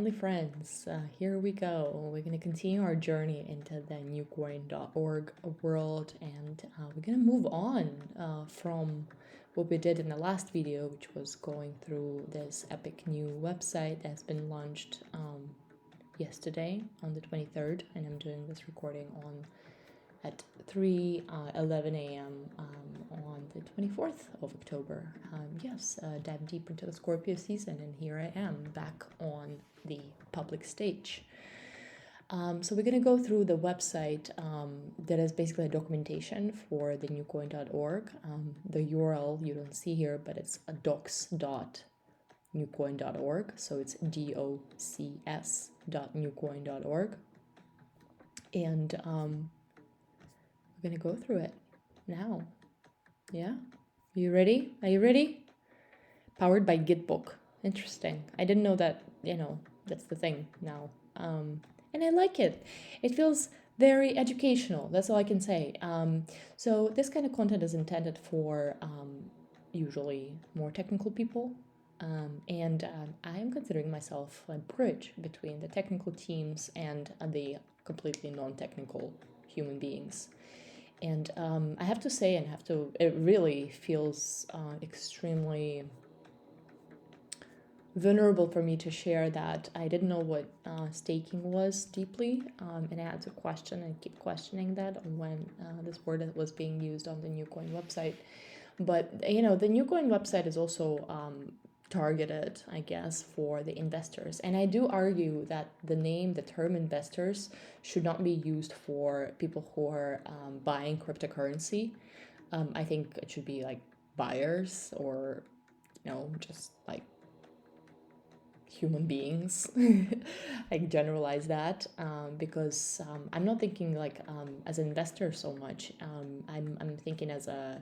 family friends, here we go. We're going to continue our journey into the newcoin.org world, and we're going to move on from what we did in the last video, which was going through this epic new website that has been launched yesterday on the 23rd, and I'm doing this recording at 3:11 a.m. On the 24th of October. Dive deep into the Scorpio season, and here I am back on the public stage. So we're going to go through the website that is basically a documentation for the newcoin.org. The URL you don't see here, but it's a docs.newcoin.org. So it's docs.newcoin.org. And we're going to go through it now. Yeah? You ready? Are you ready? Powered by Gitbook. Interesting. I didn't know that, that's the thing now. And I like it. It feels very educational. That's all I can say. So this kind of content is intended for usually more technical people. And I am considering myself a bridge between the technical teams and the completely non-technical human beings. And I have to say, it really feels extremely vulnerable for me to share that I didn't know what staking was deeply, and I had to question and keep questioning that when this word was being used on the Newcoin website. But, the Newcoin website is also targeted, I guess, for the investors. And I do argue that the term investors should not be used for people who are buying cryptocurrency. I think it should be like buyers or, just like human beings. I generalize that because I'm not thinking like as an investor so much. I'm thinking as a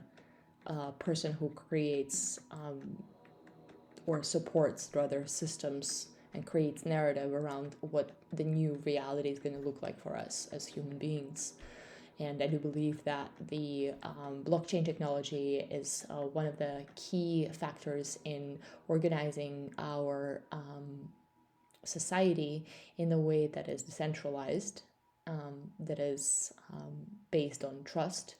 person who creates or supports rather systems and creates narrative around what the new reality is going to look like for us as human beings. And I do believe that the blockchain technology is one of the key factors in organizing our society in a way that is decentralized, that is based on trust.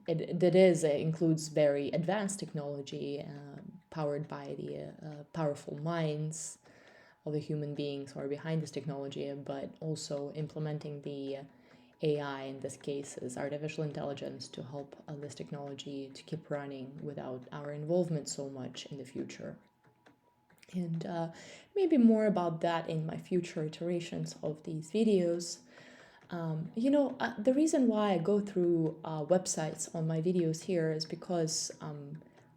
It includes very advanced technology powered by the powerful minds of the human beings who are behind this technology, but also implementing the AI, in this case is artificial intelligence, to help this technology to keep running without our involvement so much in the future. And maybe more about that in my future iterations of these videos. The reason why I go through websites on my videos here is because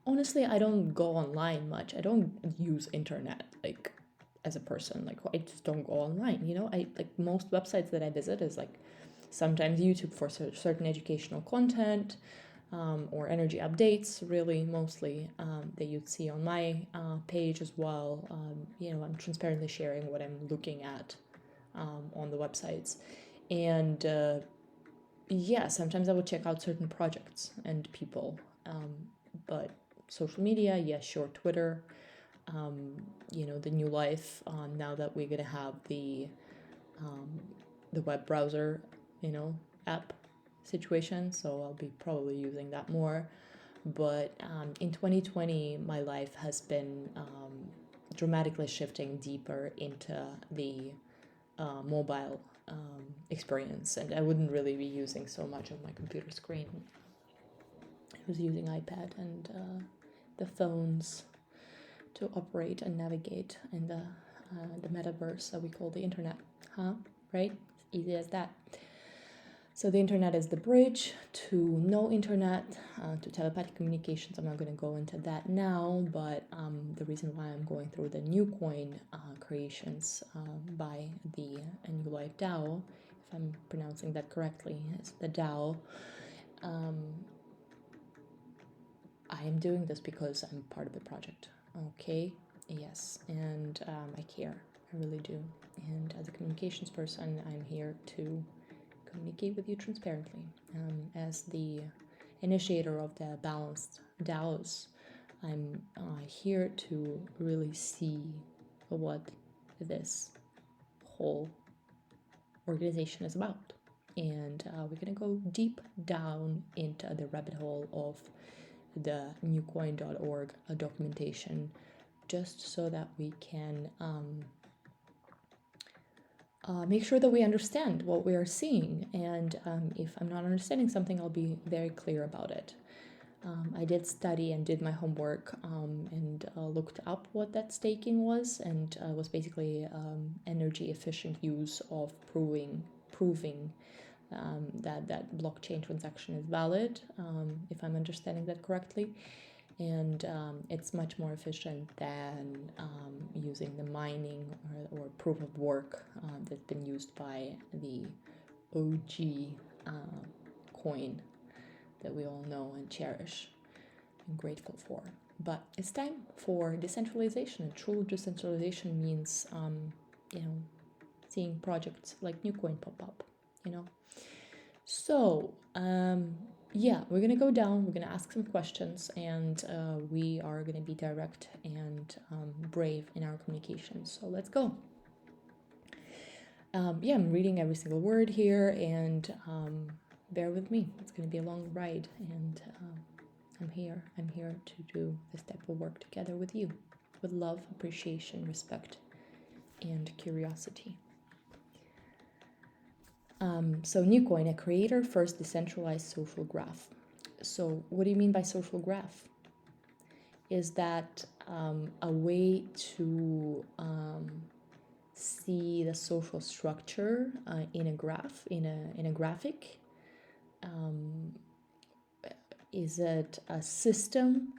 honestly, I don't go online much. I don't use internet as a person. I just don't go online. I most websites that I visit is sometimes YouTube for certain educational content or energy updates, really mostly that you'd see on my page as well. I'm transparently sharing what I'm looking at on the websites. And sometimes I would check out certain projects and people. But social media, sure, Twitter, the new life now that we're going to have the web browser, app situation. So I'll be probably using that more. But in 2020, my life has been dramatically shifting deeper into the mobile experience, and I wouldn't really be using so much of my computer screen. I was using iPad and the phones to operate and navigate in the metaverse that we call the internet, right? Easy as that. So the internet is the bridge to no internet, to telepathic communications. I'm not going to go into that now, but the reason why I'm going through the Newcoin creations by the New Life DAO, if I'm pronouncing that correctly, is the DAO. I am doing this because I'm part of the project, okay? Yes, and I care, I really do. And as a communications person, I'm here to communicate with you transparently. As the initiator of the balanced DAOs, I'm here to really see what this whole organization is about. And we're going to go deep down into the rabbit hole of the newcoin.org documentation, just so that we can make sure that we understand what we are seeing. And if I'm not understanding something, I'll be very clear about it. I did study and did my homework and looked up what that staking was, and was basically energy efficient use of proving that blockchain transaction is valid, if I'm understanding that correctly. And it's much more efficient than using the mining or proof of work that's been used by the OG coin that we all know and cherish and grateful for. But it's time for decentralization. And true decentralization means, seeing projects like Newcoin pop up, So, we're going to go down, we're going to ask some questions, and we are going to be direct and brave in our communication. So let's go. I'm reading every single word here, and bear with me. It's going to be a long ride, and I'm here to do this type of work together with you, with love, appreciation, respect, and curiosity. So Newcoin, a creator-first decentralized social graph. So what do you mean by social graph? Is that a way to see the social structure in a graph, in a graphic? Is it a system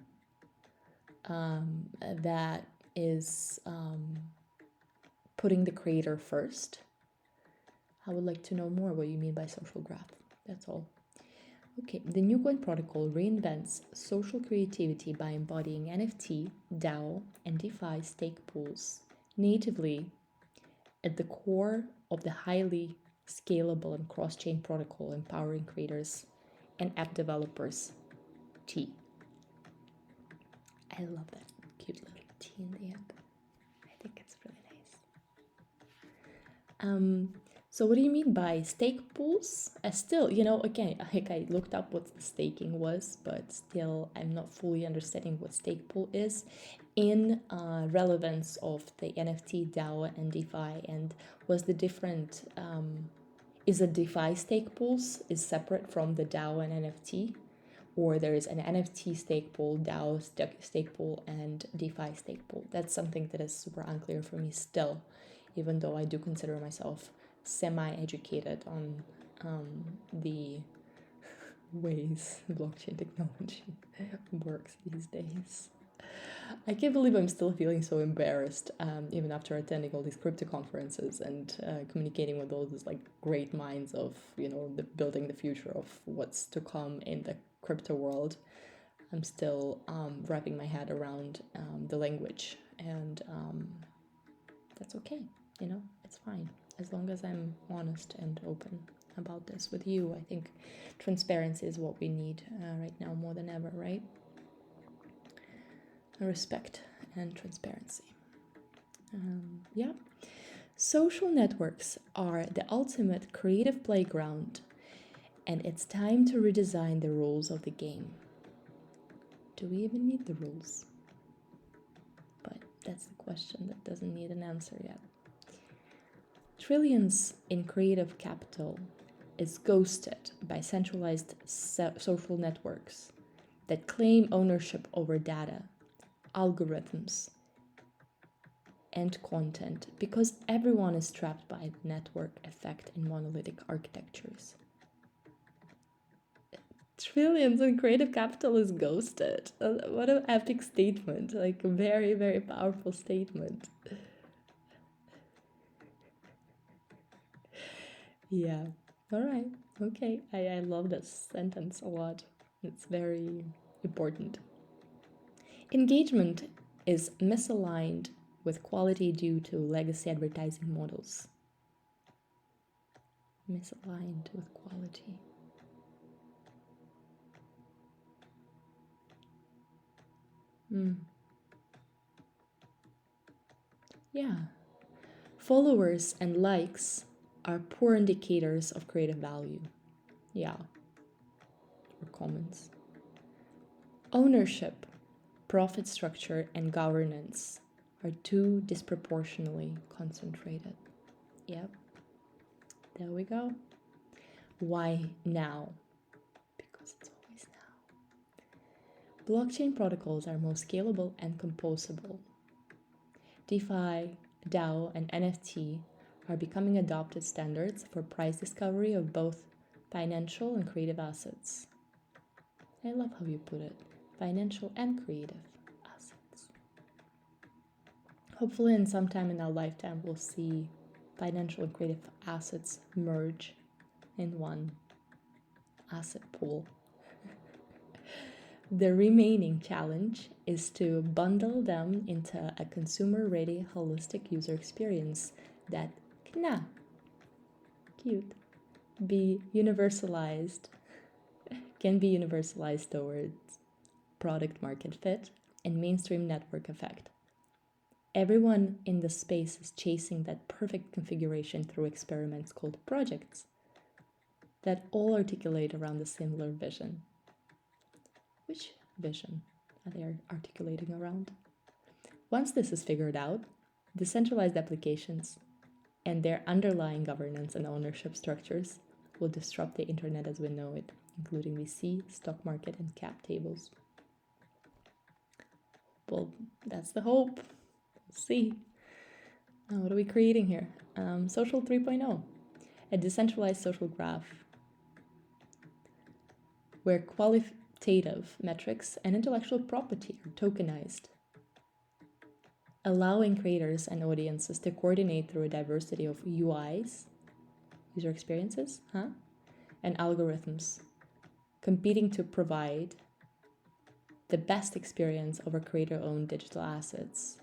that is putting the creator first? I would like to know more what you mean by social graph. That's all. Okay, the Newcoin protocol reinvents social creativity by embodying NFT, DAO, and DeFi stake pools natively at the core of the highly scalable and cross-chain protocol, empowering creators and app developers. T. I love that cute little T in the end. I think it's really nice. So what do you mean by stake pools? Still, again, I looked up what staking was, but still I'm not fully understanding what stake pool is in relevance of the NFT, DAO, and DeFi. And was the different, is a DeFi stake pools is separate from the DAO and NFT? Or there is an NFT stake pool, DAO stake pool, and DeFi stake pool? That's something that is super unclear for me still, even though I do consider myself semi-educated on the ways blockchain technology works these days. I can't believe I'm still feeling so embarrassed, even after attending all these crypto conferences and communicating with all these great minds of building the future of what's to come in the crypto world. I'm still wrapping my head around the language, and that's okay. It's fine. As long as I'm honest and open about this with you, I think transparency is what we need right now more than ever, right? Respect and transparency. Social networks are the ultimate creative playground, and it's time to redesign the rules of the game. Do we even need the rules? But that's the question that doesn't need an answer yet. Trillions in creative capital is ghosted by centralized social networks that claim ownership over data, algorithms, and content because everyone is trapped by the network effect in monolithic architectures. Trillions in creative capital is ghosted. What an epic statement. A very, very powerful statement. Yeah. All right. Okay. I love this sentence a lot. It's very important. Engagement is misaligned with quality due to legacy advertising models. Misaligned with quality. Yeah. Followers and likes are poor indicators of creative value. Yeah. Or comments. Ownership, profit structure, and governance are too disproportionately concentrated. Yep. There we go. Why now? Because it's always now. Blockchain protocols are most scalable and composable. DeFi, DAO, and NFT are becoming adopted standards for price discovery of both financial and creative assets. I love how you put it, financial and creative assets. Hopefully in some time in our lifetime we'll see financial and creative assets merge in one asset pool. The remaining challenge is to bundle them into a consumer-ready, holistic user experience that can be universalized towards product market fit and mainstream network effect. Everyone in the space is chasing that perfect configuration through experiments called projects that all articulate around a similar vision. Which vision are they articulating around? Once this is figured out, decentralized applications and their underlying governance and ownership structures will disrupt the internet as we know it, including VC, stock market, and cap tables. Well, that's the hope. We'll see. Now, what are we creating here? Social 3.0, a decentralized social graph where qualitative metrics and intellectual property are tokenized, allowing creators and audiences to coordinate through a diversity of UIs, user experiences, and algorithms, competing to provide the best experience over creator-owned digital assets.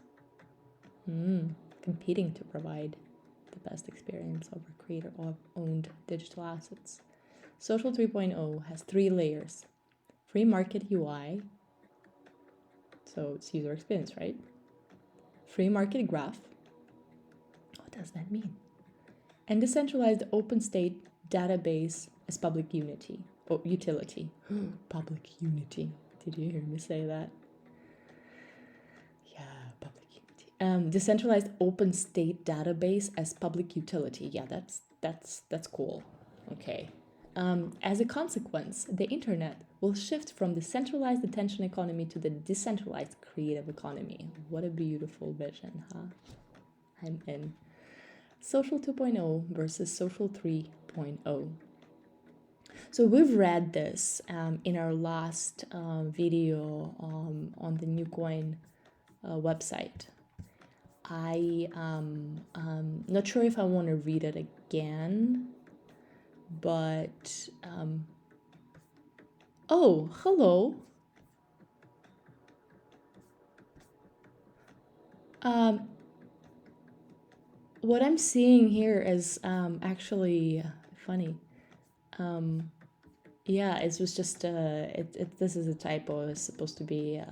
Competing to provide the best experience over creator-owned digital assets. Social 3.0 has 3 layers. Free market UI, so it's user experience, right? Free market graph. What does that mean? And decentralized open state database as public utility. Public unity. Did you hear me say that? Yeah, public unity. Decentralized open state database as public utility. Yeah, that's cool. Okay. As a consequence, the internet will shift from the centralized attention economy to the decentralized creative economy. What a beautiful vision, huh? I'm in. Social 2.0 versus Social 3.0. So we've read this in our last video on the NewCoin website. I'm not sure if I want to read it again, but oh, hello. What I'm seeing here is actually funny. Yeah, it was just this is a typo. It's supposed to be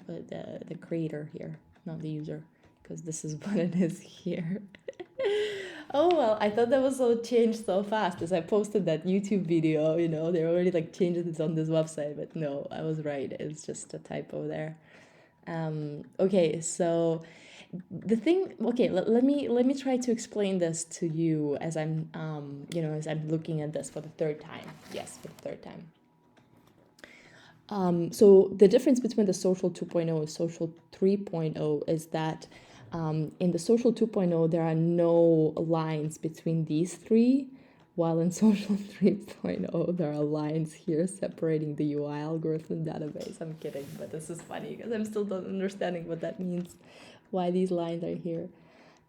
the creator here, not the user, because this is what it is here. Oh well, I thought that was all changed so fast as I posted that YouTube video. You know, they already like changed it on this website, but no, I was right. It's just a typo there. Okay, so the thing. Okay, let me try to explain this to you as I'm as I'm looking at this for the third time. Yes, for the third time. So the difference between the social 2.0 and social 3.0 is that in the social 2.0 there are no lines between these three, while in social 3.0 there are lines here separating the UI algorithm database. I'm kidding, but this is funny because I'm still not understanding what that means, why these lines are here.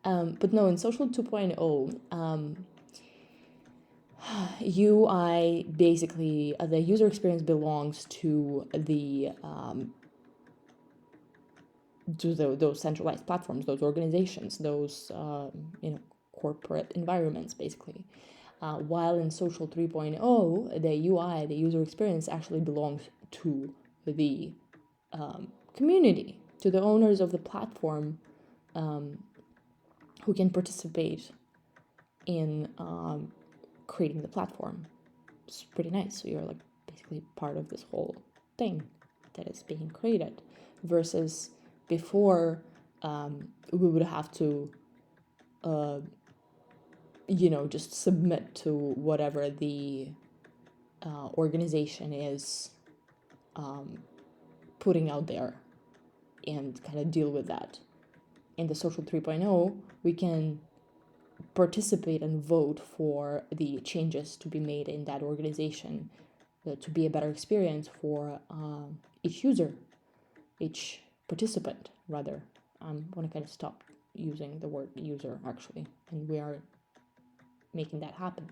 But no, in social 2.0, UI basically, the user experience belongs to those centralized platforms, those organizations, those corporate environments, basically. While in social 3.0, the UI, the user experience, actually belongs to the community, to the owners of the platform who can participate in creating the platform. It's pretty nice. So you're like basically part of this whole thing that is being created, versus before we would have to just submit to whatever the organization is putting out there and kind of deal with that. In the Social 3.0, we can participate and vote for the changes to be made in that organization to be a better experience for each user, each participant, rather. I want to kind of stop using the word user, actually, and we are making that happen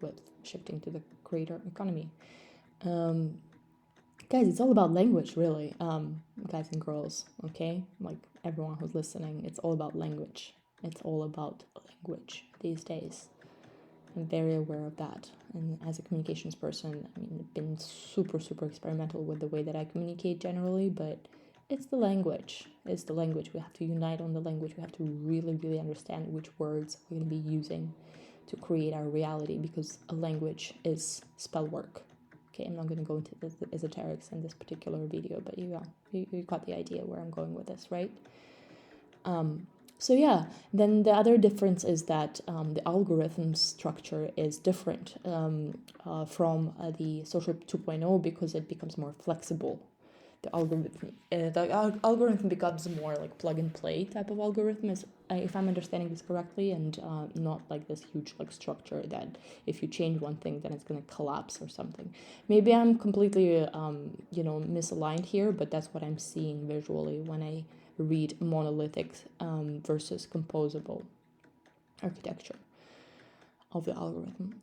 with shifting to the creator economy. Guys, it's all about language, really, guys and girls, okay? Like everyone who's listening, it's all about language. It's all about language these days. I'm very aware of that. And as a communications person, I mean, I've been super, super experimental with the way that I communicate generally, but it's the language. It's the language. We have to unite on the language. We have to really, really understand which words we're going to be using to create our reality, because a language is spell work. Okay, I'm not going to go into the esoterics in this particular video, but you got the idea where I'm going with this, right? So yeah, then the other difference is that the algorithm structure is different from the Social 2.0 because it becomes more flexible. The algorithm becomes more like plug and play type of algorithm, if I'm understanding this correctly, and not like this huge like structure that if you change one thing then it's going to collapse or something. Maybe I'm completely misaligned here, but that's what I'm seeing visually when I read monolithic versus composable architecture of the algorithm.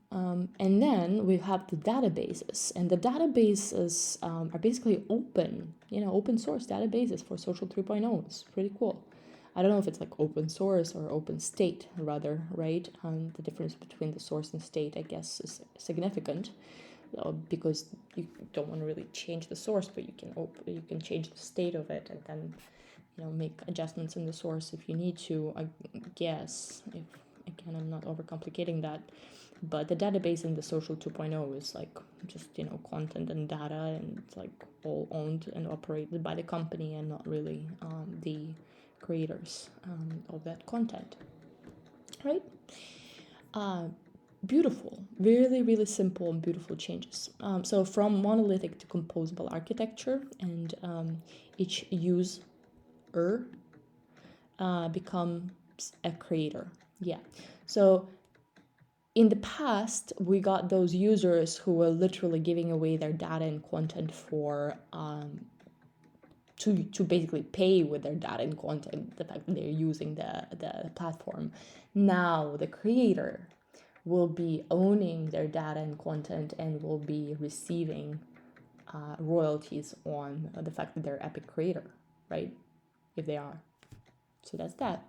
And then we have the databases, and the databases are basically open source databases for Social 3.0. It's pretty cool. I don't know if it's like open source or open state rather, right? The difference between the source and state, I guess, is significant because you don't want to really change the source, but you can change the state of it, and then make adjustments in the source if you need to, I guess. If again, I'm not overcomplicating that, but the database in the Social 2.0 is like just content and data, and it's like all owned and operated by the company and not really the creators of that content, right? Beautiful, really, really simple and beautiful changes. So from monolithic to composable architecture, and each user becomes a creator. Yeah. So in the past, we got those users who were literally giving away their data and content for to basically pay with their data and content, the fact that they're using the platform. Now the creator will be owning their data and content and will be receiving royalties on the fact that they're epic creator, right? If they are. So that's that.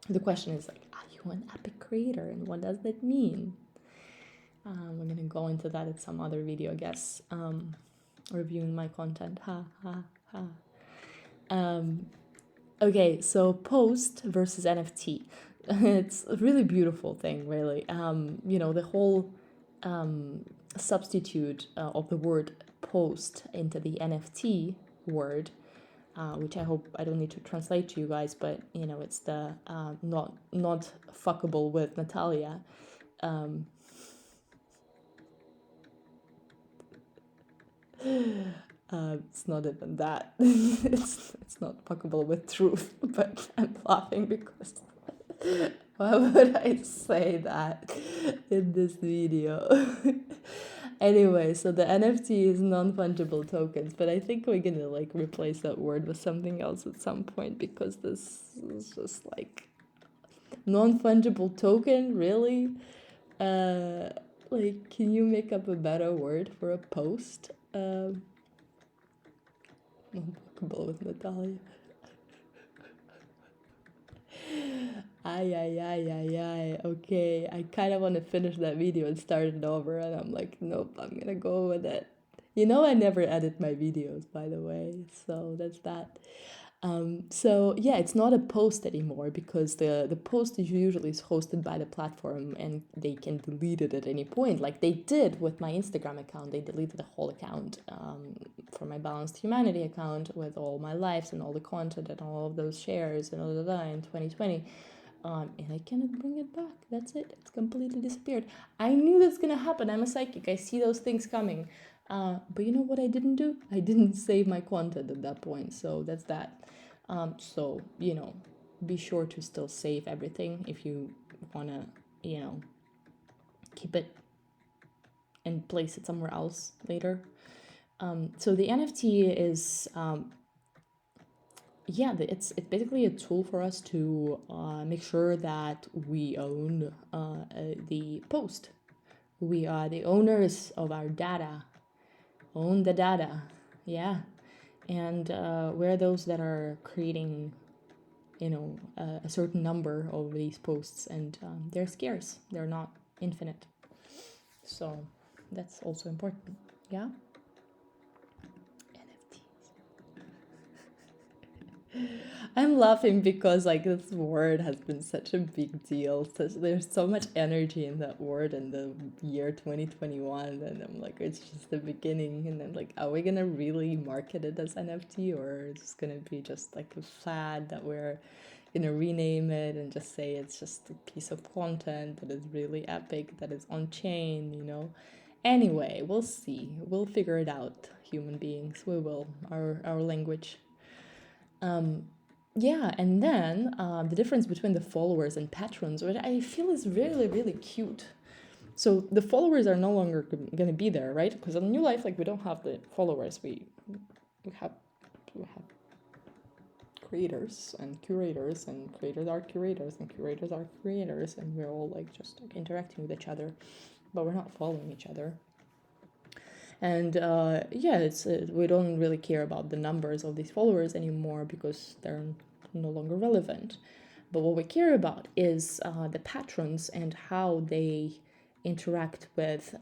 The question is like, are you an epic creator, and what does that mean? We're gonna go into that in some other video, I guess. Reviewing my content. Okay, so post versus NFT. It's a really beautiful thing, really. The whole substitute of the word post into the NFT word, which I hope I don't need to translate to you guys, but it's the not fuckable with Natalia. It's not even that. it's not fuckable with truth, but I'm laughing because why would I say that in this video? Anyway, so the NFT is non-fungible tokens, but I think we're gonna like replace that word with something else at some point, because this is just like non-fungible token, really? Like, can you make up a better word for a post? Non-fuckable with Natalia. Ay. Okay, I kind of want to finish that video and start it over, and I'm like, nope, I'm gonna go with it. I never edit my videos, by the way, so that's that. So yeah, it's not a post anymore because the post is usually hosted by the platform and they can delete it at any point, like they did with my Instagram account. They deleted the whole account for my Balanced Humanity account with all my lives and all the content and all of those shares and all of that in 2020. And I cannot bring it back. That's it. It's completely disappeared. I knew that's gonna happen. I'm a psychic. I see those things coming. But you know what I didn't do? I didn't save my content at that point. So that's that. So, be sure to still save everything if you want to, keep it and place it somewhere else later. So the NFT is, it's basically a tool for us to make sure that we own the post. We are the owners of our data. Own the data. Yeah. And we're those that are creating a certain number of these posts, and they're scarce. They're not infinite. So that's also important. Yeah. I'm laughing because this word has been such a big deal. There's so much energy in that word in the year 2021, and I'm like, it's just the beginning. And then are we gonna really market it as NFT, or is it gonna be just like a fad that we're gonna rename it and just say it's just a piece of content that is really epic, that is on chain? Anyway, we'll see. We'll figure it out. Human beings, we will. Our language. Yeah, and then the difference between the followers and patrons, which I feel is really, really cute. So the followers are no longer going to be there, right? Because in New Life, we don't have the followers. We have creators and curators, and creators are curators, and curators are creators, and we're all just interacting with each other, but we're not following each other. And we don't really care about the numbers of these followers anymore because they're no longer relevant. But what we care about is the patrons and how they interact with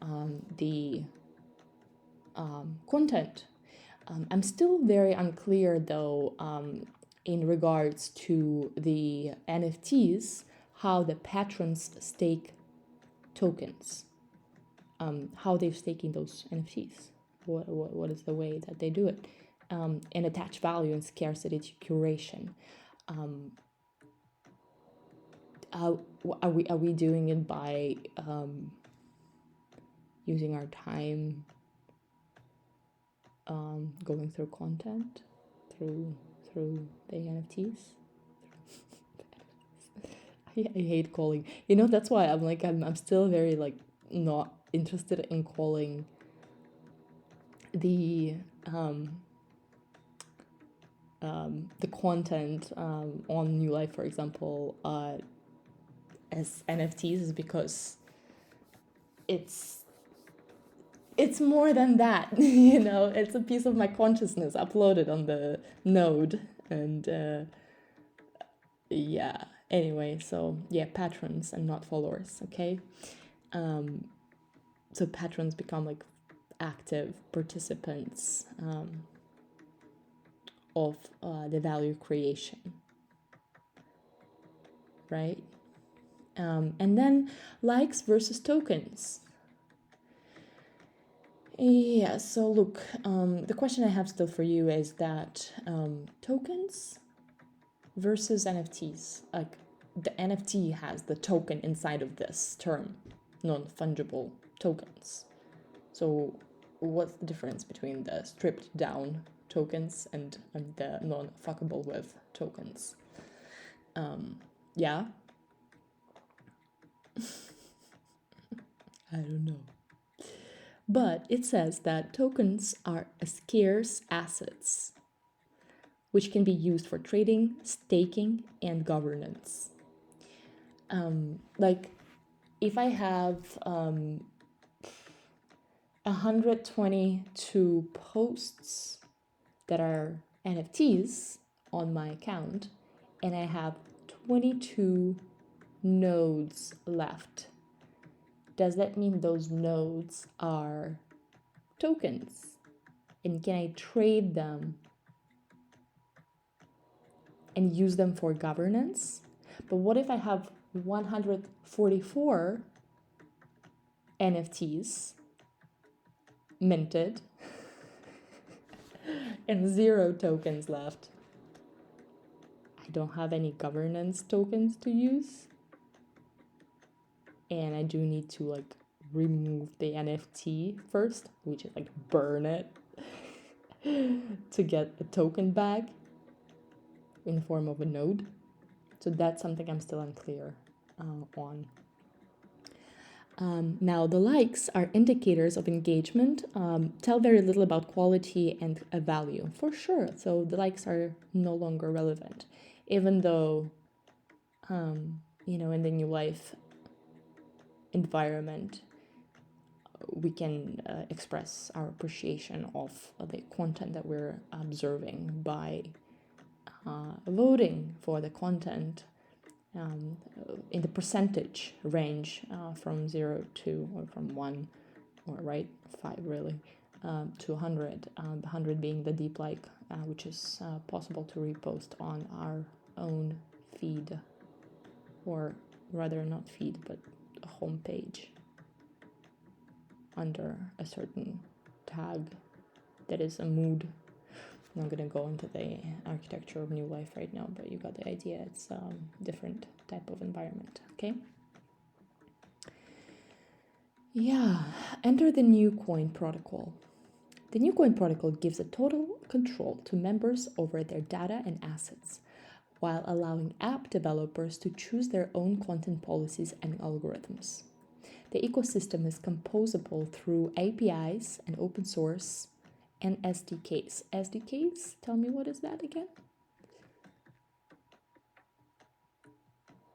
the content. I'm still very unclear, though, in regards to the NFTs, how the patrons stake tokens, how they're staking those NFTs. What is the way that they do it, and attach value and scarcity to curation. Are we doing it by using our time going through content through the NFTs? I hate calling. That's why I'm still very not interested in calling the content on New Life, for example, as NFTs, is because it's more than that. It's a piece of my consciousness uploaded on the node, and yeah. Anyway, so yeah, patrons and not followers. Okay. So patrons become active participants of the value creation, right? And then likes versus tokens. Yeah, so look, the question I have still for you is that tokens versus NFTs. The NFT has the token inside of this term, non-fungible tokens. So what's the difference between the stripped down tokens and the non-fuckable with tokens? Yeah. I don't know. But it says that tokens are scarce assets, which can be used for trading, staking, and governance. If I have 122 posts that are NFTs on my account, and I have 22 nodes left, does that mean those nodes are tokens? And can I trade them and use them for governance. But what if I have 144 NFTs minted and 0 tokens left? I don't have any governance tokens to use, and I do need to like remove the NFT first, which is like burn it to get a token back in the form of a node. So that's something I'm still unclear on. Now, the likes are indicators of engagement, tell very little about quality and value, for sure. So the likes are no longer relevant, even though, in the new life environment, we can express our appreciation of the content that we're observing by voting for the content in the percentage range from 0 to, or from 1, or 5 really, to 100, 100 being the deep like, which is possible to repost on our own feed, or rather not feed, but a homepage under a certain tag that is a mood. I'm not going to go into the architecture of new life right now, but you got the idea. It's a different type of environment, okay? Yeah, enter the new coin protocol. The new coin protocol gives a total control to members over their data and assets, while allowing app developers to choose their own content policies and algorithms. The ecosystem is composable through APIs and open source and SDKs. SDKs? Tell me, what is that again?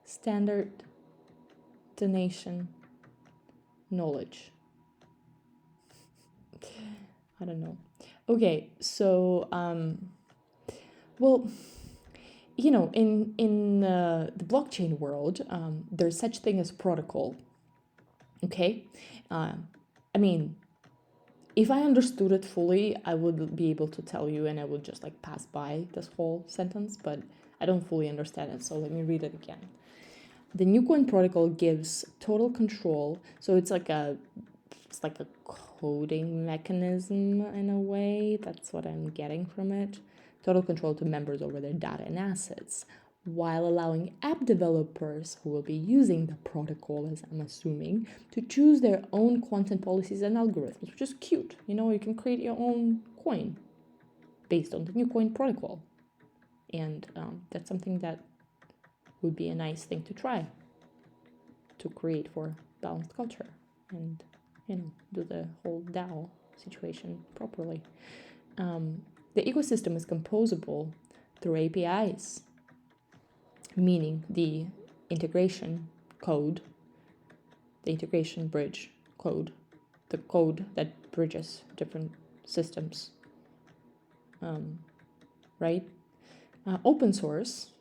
Standard donation knowledge. I don't know. Okay, so in the blockchain world, there's such thing as protocol. Okay, if I understood it fully, I would be able to tell you, and I would just like pass by this whole sentence, but I don't fully understand it, so let me read it again. The new coin protocol gives total control, so it's like a coding mechanism in a way. That's what I'm getting from it. Total control to members over their data and assets, while allowing app developers who will be using the protocol, as I'm assuming, to choose their own content policies and algorithms, which is cute. You can create your own coin based on the new coin protocol. And that's something that would be a nice thing to try to create for balanced culture and, do the whole DAO situation properly. The ecosystem is composable through APIs, meaning the integration code, the integration bridge code, the code that bridges different systems, right? Open source,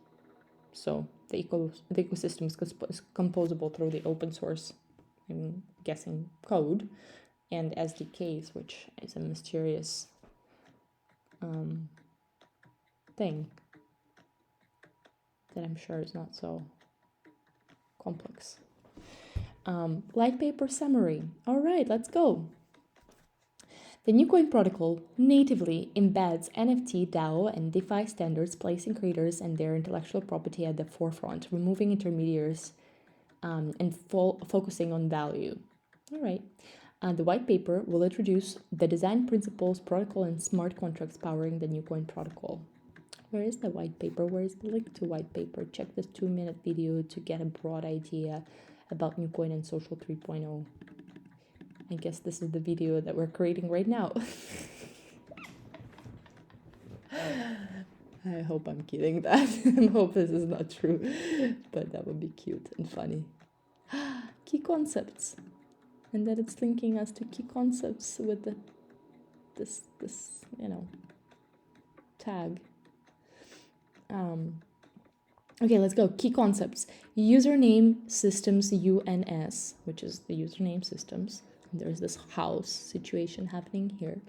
so the ecosystem is composable through the open source, I'm guessing, code, and SDKs, which is a mysterious thing that I'm sure is not so complex. Light paper summary. All right, let's go. The new coin protocol natively embeds NFT, DAO, and DeFi standards, placing creators and their intellectual property at the forefront, removing intermediaries and focusing on value. All right. The white paper will introduce the design principles, protocol, and smart contracts powering the new coin protocol. Where is the white paper? Where is the link to white paper? Check this 2-minute video to get a broad idea about new coin and social 3.0. I guess this is the video that we're creating right now. I hope I'm kidding that. I hope this is not true, but that would be cute and funny. Key concepts. And that it's linking us to key concepts with this tag. Okay, let's go. Key concepts. Username systems UNS, which is the username systems. there's this house situation happening here.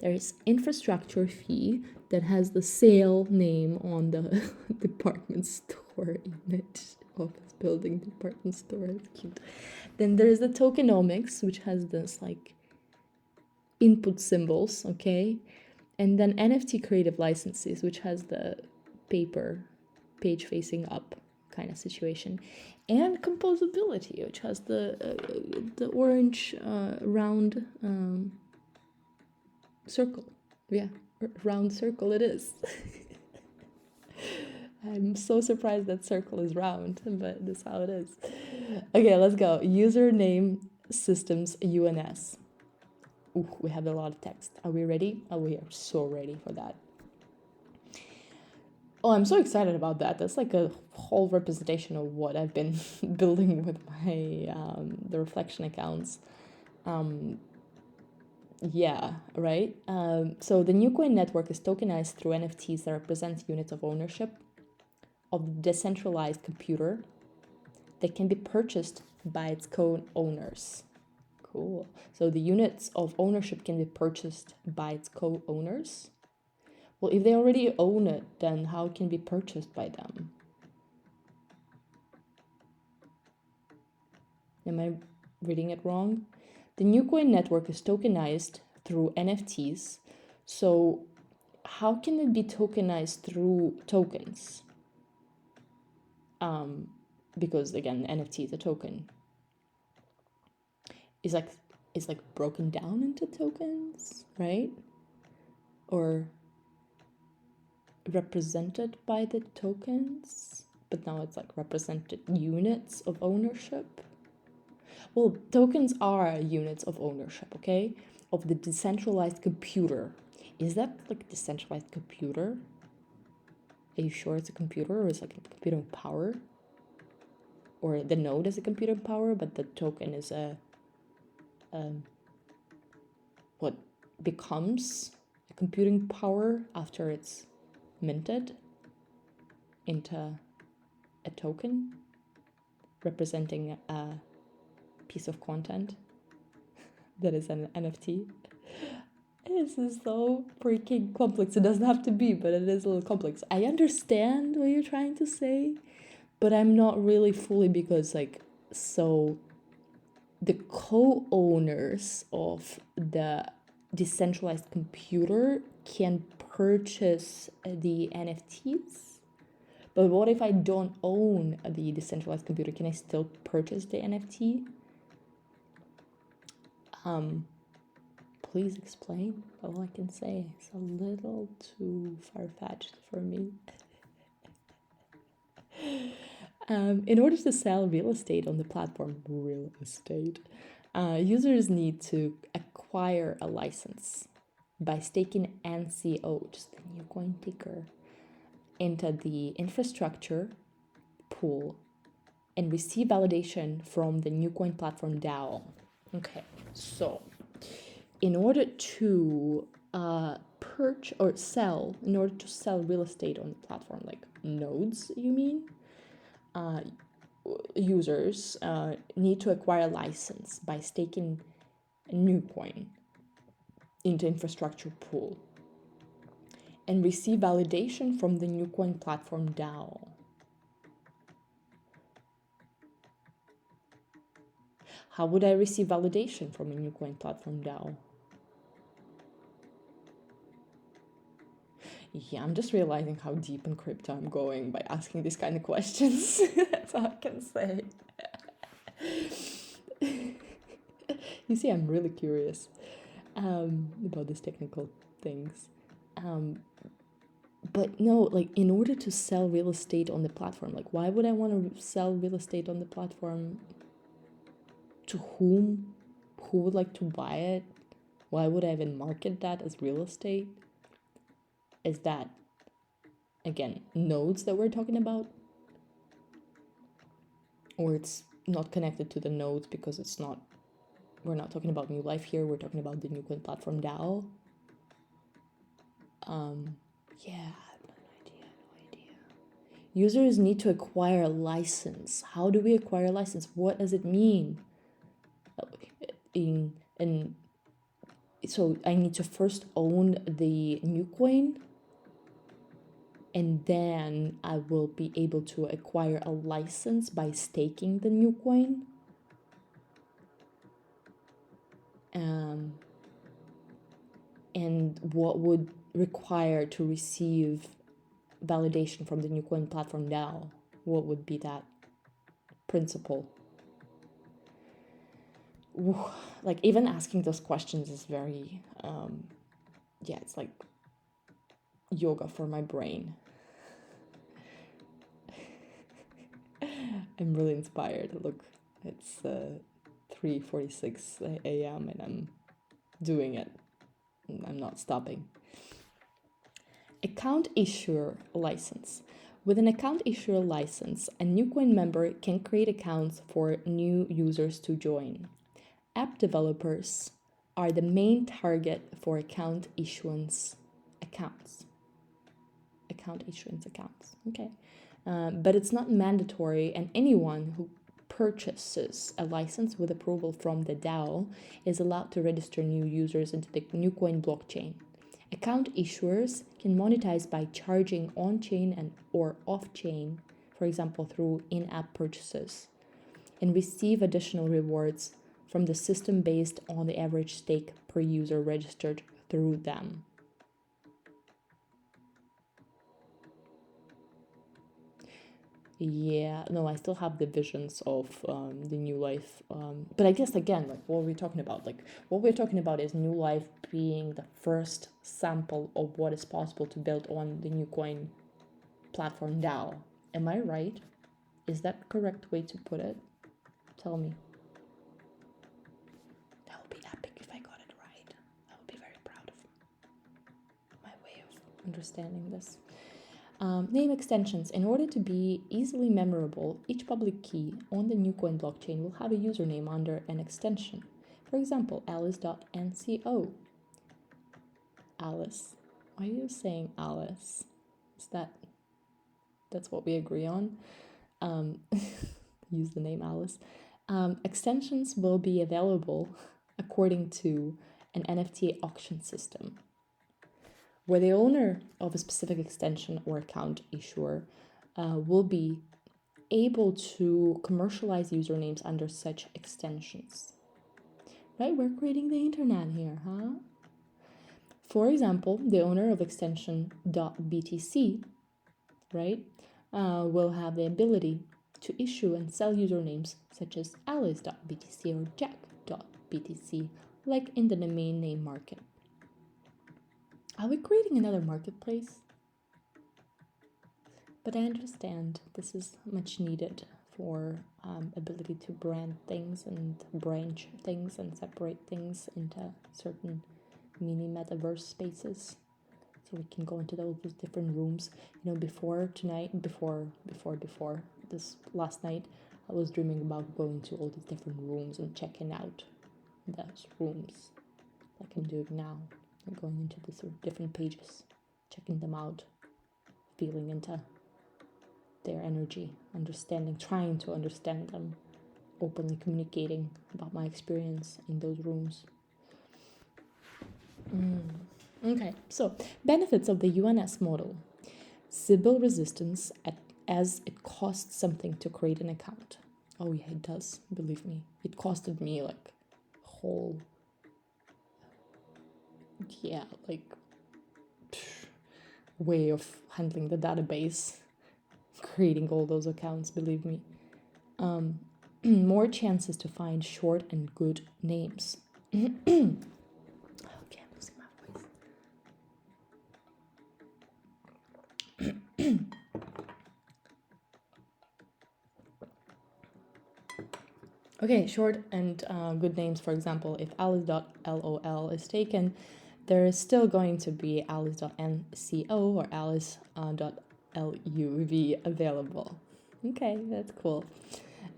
There's infrastructure fee that has the sale name on the department store image. Office building department store. It's cute. Then there's the tokenomics, which has this like input symbols, okay? And then NFT creative licenses, which has the paper page facing up kind of situation, and composability, which has the orange round circle. Yeah, round circle it is. I'm so surprised that circle is round, but that's how it is. Okay, let's go. Username systems UNS. Ooh, we have a lot of text. Are we ready? Oh, we are so ready for that. Oh, I'm so excited about that. That's like a whole representation of what I've been building with my the reflection accounts. Yeah, right. So the new coin network is tokenized through NFTs that represent units of ownership of the decentralized computer that can be purchased by its co-owners. Cool. So the units of ownership can be purchased by its co-owners. Well, if they already own it, then how can it be purchased by them? Am I reading it wrong? The new coin network is tokenized through NFTs. So how can it be tokenized through tokens? Because again, NFT is a token. It's like broken down into tokens, right? Or represented by the tokens, but now it's like represented units of ownership. Well, tokens are units of ownership, okay? Of the decentralized computer. Is that like decentralized computer? Are you sure it's a computer, or is it like a computing power? Or the node is a computing power, but the token is what becomes a computing power after it's minted into a token representing a piece of content that is an NFT. This is so freaking complex. It doesn't have to be, but it is a little complex. I understand what you're trying to say, but I'm not really fully, because like, so the co-owners of the decentralized computer can purchase the NFTs. But what if I don't own the decentralized computer? Can I still purchase the NFT? Please explain. All I can say, it's a little too far-fetched for me. In order to sell real estate on the platform, users need to acquire a license by staking NCO, just the new coin ticker, into the infrastructure pool and receive validation from the new coin platform DAO. Okay, so in order to sell real estate on the platform, like nodes, you mean? Users need to acquire a license by staking a new coin into infrastructure pool and receive validation from the new coin platform DAO. How would I receive validation from a new coin platform DAO? Yeah, I'm just realizing how deep in crypto I'm going by asking these kind of questions. That's all I can say. You see, I'm really curious about these technical things. But no, like, in order to sell real estate on the platform, like, why would I want to sell real estate on the platform? To whom? Who would like to buy it? Why would I even market that as real estate? Is that, again, nodes that we're talking about? Or it's not connected to the nodes because we're not talking about New Life here, we're talking about the new coin platform DAO. Yeah, I have no idea. Users need to acquire a license. How do we acquire a license? What does it mean? And so I need to first own the new coin, and then I will be able to acquire a license by staking the new coin. And what would require to receive validation from the new coin platform now? What would be that principle? Like, even asking those questions is very, it's like yoga for my brain. I'm really inspired. Look, it's 3:46 a.m. and I'm doing it. I'm not stopping. Account issuer license. With an account issuer license, a new coin member can create accounts for new users to join. App developers are the main target for account issuance accounts. Okay. But it's not mandatory, and anyone who purchases a license with approval from the DAO is allowed to register new users into the NewCoin blockchain. Account issuers can monetize by charging on-chain and or off-chain, for example, through in-app purchases, and receive additional rewards from the system based on the average stake per user registered through them. Yeah, no, I still have the visions of the new life. But I guess, again, like, what we're talking about, is new life being the first sample of what is possible to build on the new coin platform DAO. Am I right? Is that the correct way to put it? Tell me. That would be epic if I got it right. I would be very proud of my way of understanding this. Name extensions. In order to be easily memorable, each public key on the NewCoin blockchain will have a username under an extension. For example, alice.nco. Alice. Why are you saying Alice? That's what we agree on? Use the name Alice. Extensions will be available according to an NFT auction system, where the owner of a specific extension or account issuer will be able to commercialize usernames under such extensions. Right? We're creating the internet here, huh? For example, the owner of extension .btc, right, will have the ability to issue and sell usernames such as alice.btc or jack.btc, like in the domain name market. Are we creating another marketplace? But I understand this is much needed for ability to brand things and branch things and separate things into certain mini metaverse spaces. So we can go into those different rooms. Before this last night, I was dreaming about going to all these different rooms and checking out those rooms, like I'm doing now. I'm going into these different pages, checking them out, feeling into their energy, trying to understand them, openly communicating about my experience in those rooms. Okay, so benefits of the UNS model. Sybil resistance as it costs something to create an account. Oh yeah, it does, believe me. It costed me like whole way of handling the database, creating all those accounts, believe me. More chances to find short and good names. Okay, I'm losing my voice. Okay, short and good names. For example, if alice.lol is taken, there is still going to be alice.nco or alice.luv available. Okay, that's cool.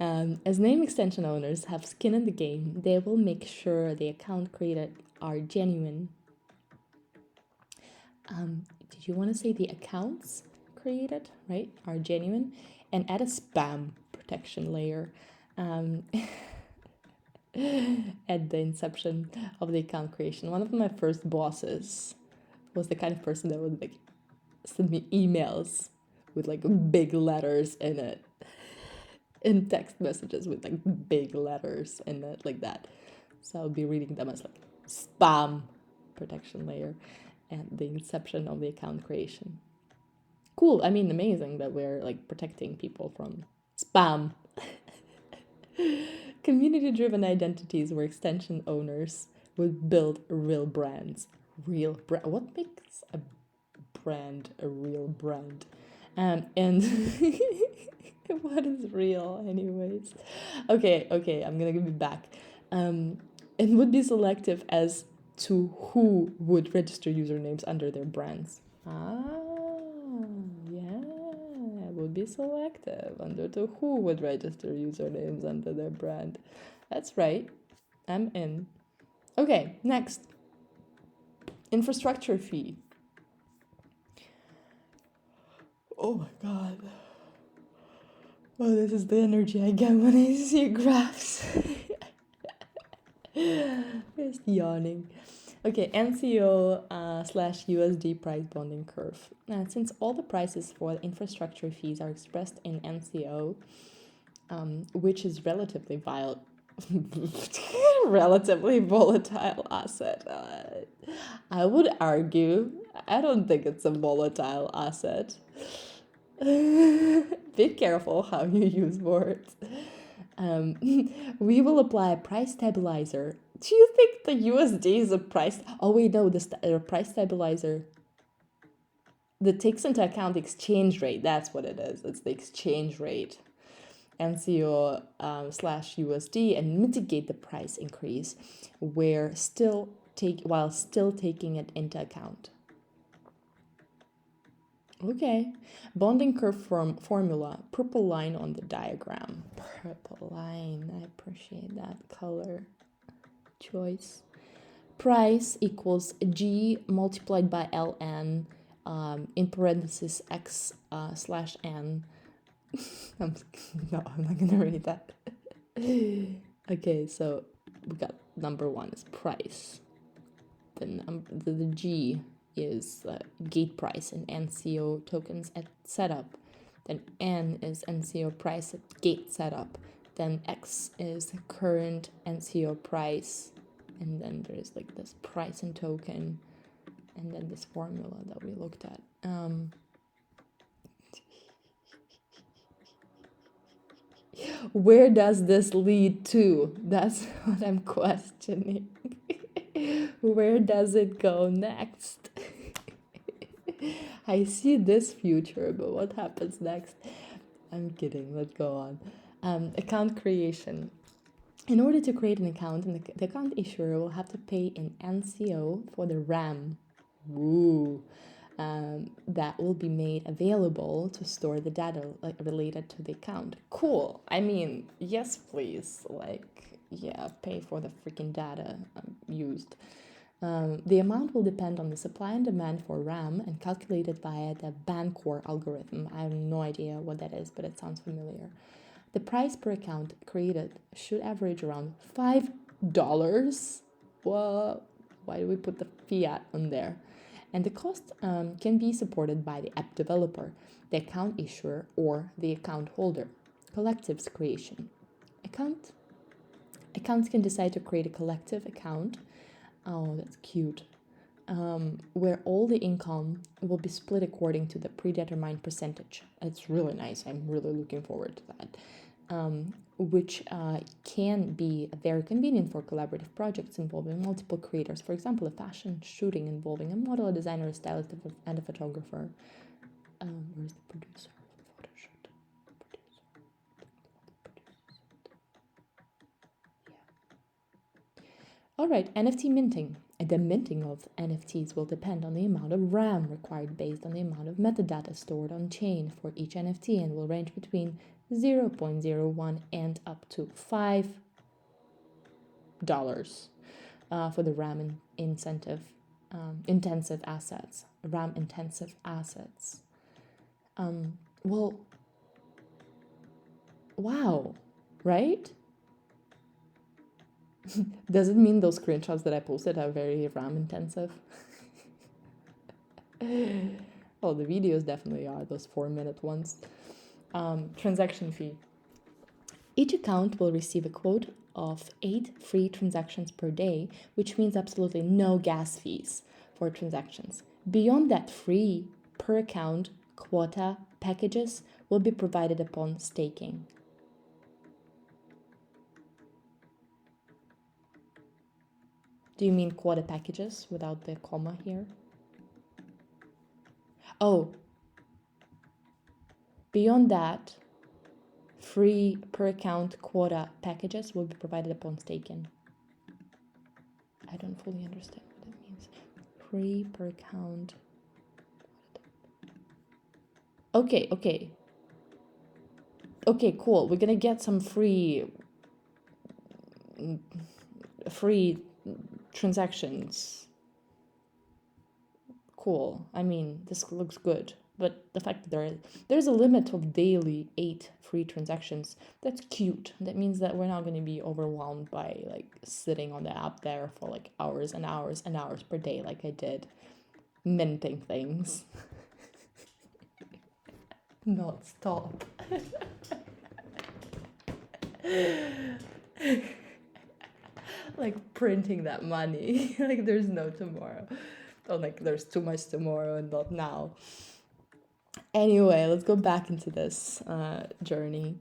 As name extension owners have skin in the game, they will make sure the account created are genuine. Did you want to say the accounts created, right, are genuine, and add a spam protection layer. at the inception of the account creation. One of my first bosses was the kind of person that would like send me emails with like big letters in it, in text messages with like big letters in it, like that. So I'll be reading them as like spam protection layer at the inception of the account creation. Cool. I mean, amazing that we're like protecting people from spam. Community-driven identities where extension owners would build real brands. What makes a brand a real brand? And what is real, anyways? Okay, I'm gonna give it back. And would be selective as to who would register usernames under their brands. Yeah, would be selective under to who would register usernames under their brand. That's right. I'm in. Okay, next. Infrastructure fee. Oh my god. Oh, this is the energy I get when I see graphs. Just yawning. Okay, NCO slash USD price bonding curve. Since all the prices for the infrastructure fees are expressed in NCO, which is relatively volatile asset. I would argue, I don't think it's a volatile asset. Be careful how you use words. We will apply a price stabilizer. Do you think the USD is a price? Oh wait, no, the price stabilizer that takes into account the exchange rate. That's what it is. It's the exchange rate. NCO slash USD and mitigate the price increase while still taking it into account. Okay, bonding curve formula, purple line on the diagram. Purple line, I appreciate that color choice. Price equals G multiplied by LN in parentheses X slash N. I'm not gonna read that. Okay, so we got number one is price. Then the G is gate price and NCO tokens at setup. Then N is NCO price at gate setup. Then X is current NCO price. And then there's like this price and token. And then this formula that we looked at. Where does this lead to? That's what I'm questioning. Where does it go next? I see this future, but what happens next? I'm kidding, let's go on. Account creation. In order to create an account, the account issuer will have to pay an NCO for the RAM. Woo! That will be made available to store the data related to the account. Cool. I mean, yes, please. Pay for the freaking data used. The amount will depend on the supply and demand for RAM and calculated via the Bancor algorithm. I have no idea what that is, but it sounds familiar. The price per account created should average around $5. Well, why do we put the fiat on there? And the cost can be supported by the app developer, the account issuer, or the account holder. Collectives creation. Accounts can decide to create a collective account. Oh, that's cute. Where all the income will be split according to the predetermined percentage. It's really nice. I'm really looking forward to that. Which can be very convenient for collaborative projects involving multiple creators. For example, a fashion shooting involving a model, a designer, a stylist, and a photographer. Where's the producer? Photo shoot. All right, NFT minting. The minting of NFTs will depend on the amount of RAM required based on the amount of metadata stored on chain for each NFT and will range between 0.01 and up to $5 for the RAM intensive assets. RAM intensive assets. Well, wow, right? Does it mean those screenshots that I posted are very RAM intensive? Oh, the videos definitely are, those 4-minute ones. Transaction fee. Each account will receive a quote of 8 free transactions per day, which means absolutely no gas fees for transactions. Beyond that, free per account quota packages will be provided upon staking. Do you mean quota packages without the comma here? Oh, beyond that, free per account quota packages will be provided upon staking. I don't fully understand what that means. Free per account. Okay, cool. We're gonna get some free transactions. Cool. I mean, this looks good. But the fact that there's a limit of daily 8 free transactions, that's cute. That means that we're not going to be overwhelmed by like sitting on the app there for like hours and hours and hours per day like I did, minting things. Not stop. Like printing that money. Like there's no tomorrow. Or like there's too much tomorrow and not now. Anyway, let's go back into this journey.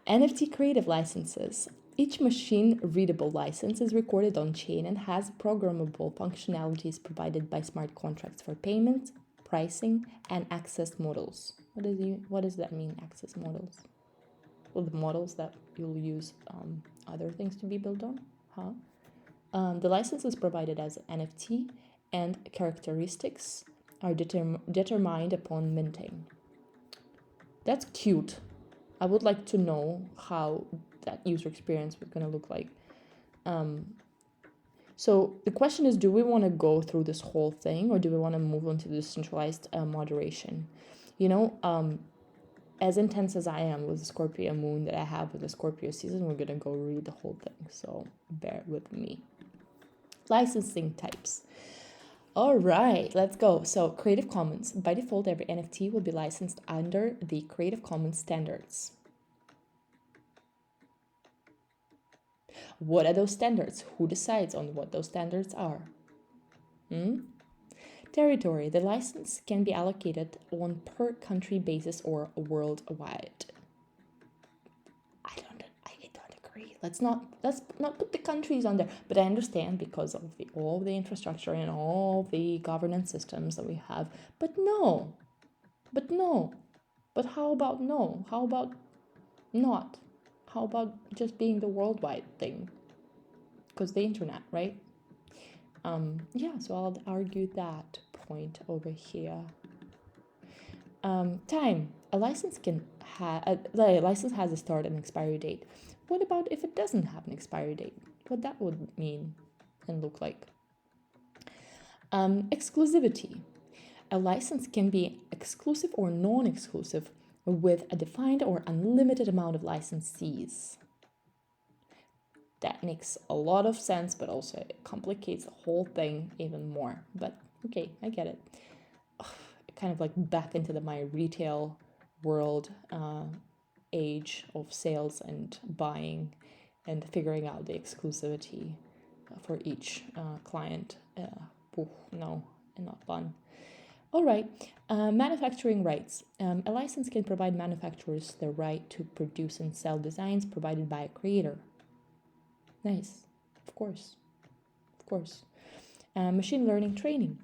NFT creative licenses. Each machine-readable license is recorded on-chain and has programmable functionalities provided by smart contracts for payment, pricing, and access models. What does that mean, access models? Well, the models that you'll use other things to be built on? The license is provided as NFT, and characteristics are determined upon minting. That's cute. I would like to know how that user experience was going to look like. So the question is, do we want to go through this whole thing, or do we want to move on to the decentralized moderation? As intense as I am with the Scorpio moon that I have with the Scorpio season, we're going to go read the whole thing. So bear with me. Licensing types. All right, let's go. So Creative Commons. By default, every NFT will be licensed under the Creative Commons standards. What are those standards? Who decides on what those standards are? Territory. The license can be allocated on per country basis or worldwide. I don't agree. Let's not put the countries on there. But I understand because of all the infrastructure and all the governance systems that we have. But no. But how about no? How about not? How about just being the worldwide thing? Because the internet, right? So I'll argue that point over here. Time. A license has a start and expiry date. What about if it doesn't have an expiry date? What that would mean and look like? Exclusivity. A license can be exclusive or non-exclusive with a defined or unlimited amount of licensees. That makes a lot of sense, but also it complicates the whole thing even more. But okay, I get it. Kind of like back into my retail world age of sales and buying and figuring out the exclusivity for each client. No, not fun. All right, manufacturing rights. A license can provide manufacturers the right to produce and sell designs provided by a creator. Nice, of course. Machine learning training.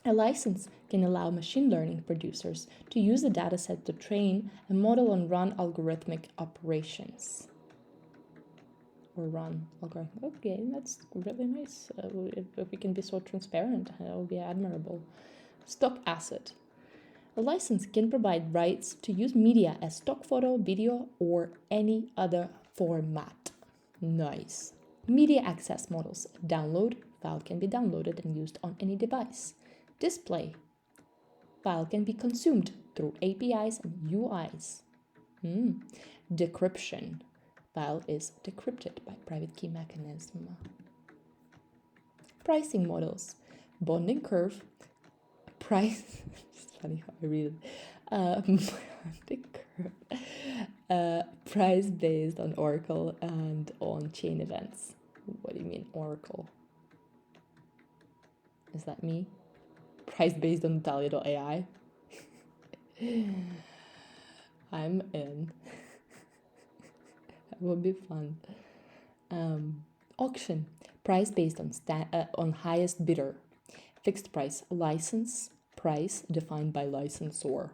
A license can allow machine learning producers to use the dataset to train a model and run algorithmic operations. Okay, that's really nice. If we can be so transparent, that would be admirable. Stock asset. A license can provide rights to use media as stock photo, video, or any other format. Nice. Media access models. Download. File can be downloaded and used on any device. Display. File can be consumed through APIs and UIs. Decryption. file is decrypted by private key mechanism. Pricing models, bonding curve, price. It's funny how I read it. Bonding curve, price based on Oracle and on chain events. What do you mean Oracle? Is that me? Price based on Natalia.ai. I'm in. That would be fun. Auction, price based on highest bidder. Fixed price, license price defined by licensor.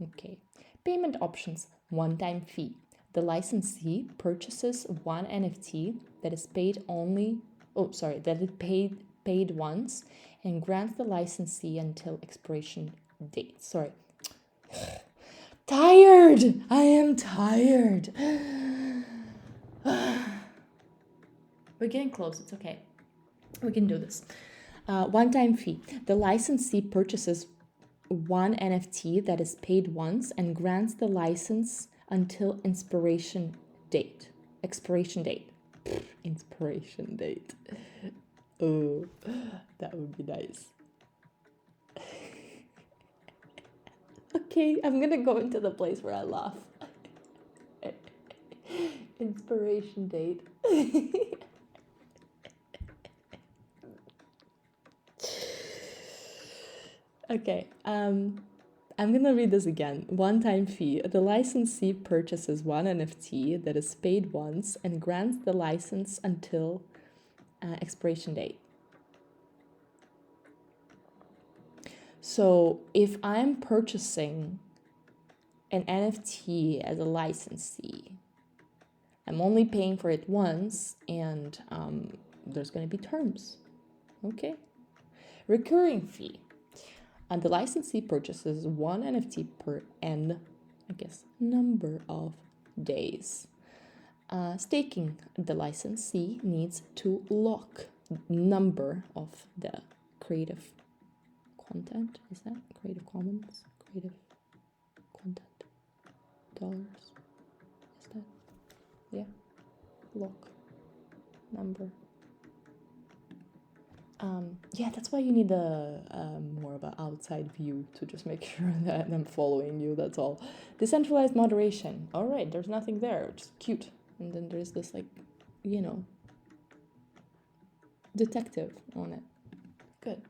Okay. Payment options, one-time fee. The licensee purchases one NFT that is paid paid once and grants the licensee until expiration date. Tired! I am tired. We're getting close. It's okay. We can do this. One-time fee. The licensee purchases one NFT that is paid once and grants the license until expiration date. Inspiration date. Oh, that would be nice. Okay, I'm gonna go into the place where I laugh. Inspiration date. Okay, I'm gonna read this again. One-time fee. The licensee purchases one NFT that is paid once and grants the license until expiration date. So if I'm purchasing an NFT as a licensee, I'm only paying for it once, and there's going to be terms. Okay. Recurring fee. And the licensee purchases one NFT per number of days. Staking. The licensee needs to lock number of the creative content. Is that Creative Commons? Creative content dollars. Is that? Yeah. Lock number. Yeah, that's why you need more of an outside view to just make sure that I'm following you. That's all. Decentralized moderation. All right, there's nothing there. Just cute. And then there's this detective on it. Good.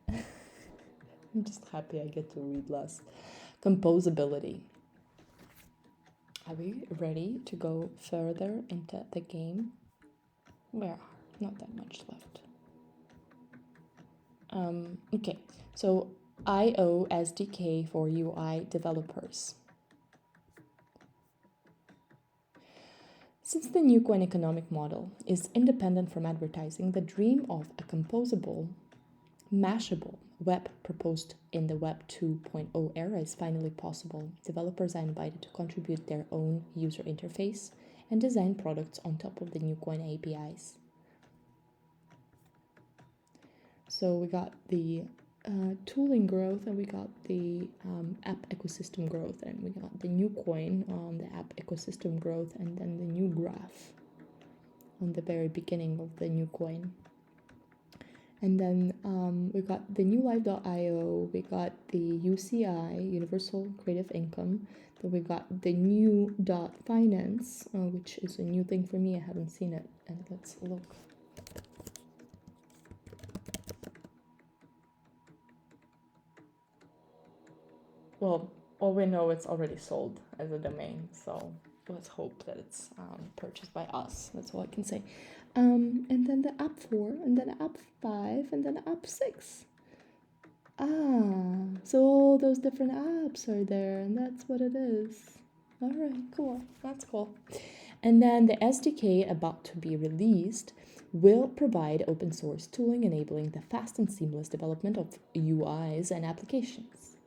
I'm just happy I get to read less. Composability. Are we ready to go further into the game? Well, not that much left. Okay, so IO SDK for UI developers. Since the new coin economic model is independent from advertising, the dream of a composable, mashable web proposed in the Web 2.0 era is finally possible. Developers are invited to contribute their own user interface and design products on top of the new coin APIs. So we got the tooling growth, and we got the app ecosystem growth, and we got the new coin on the app ecosystem growth, and then the new graph on the very beginning of the new coin. And then we got the new live.io, we got the UCI, Universal Creative Income, then we got the new .finance, which is a new thing for me. I haven't seen it, and let's look. Well, all we know, it's already sold as a domain, so let's hope that it's purchased by us. That's all I can say. And then the app 4, and then app 5, and then app 6. So all those different apps are there, and that's what it is. All right, cool. That's cool. And then the SDK about to be released will provide open source tooling enabling the fast and seamless development of UIs and applications.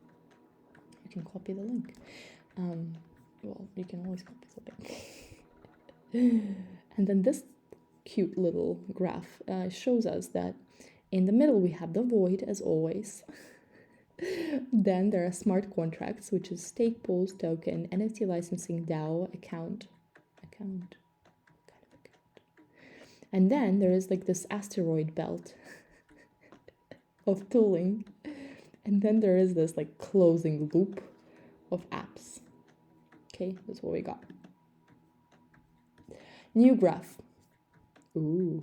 You can copy the link. Well, you can always copy the link. And then this cute little graph shows us that in the middle we have the void, as always. Then there are smart contracts, which is stake, pools, token, NFT licensing, DAO, account, account. And then there is like this asteroid belt of tooling. And then there is this like closing loop of apps. Okay, that's what we got. New graph. Ooh,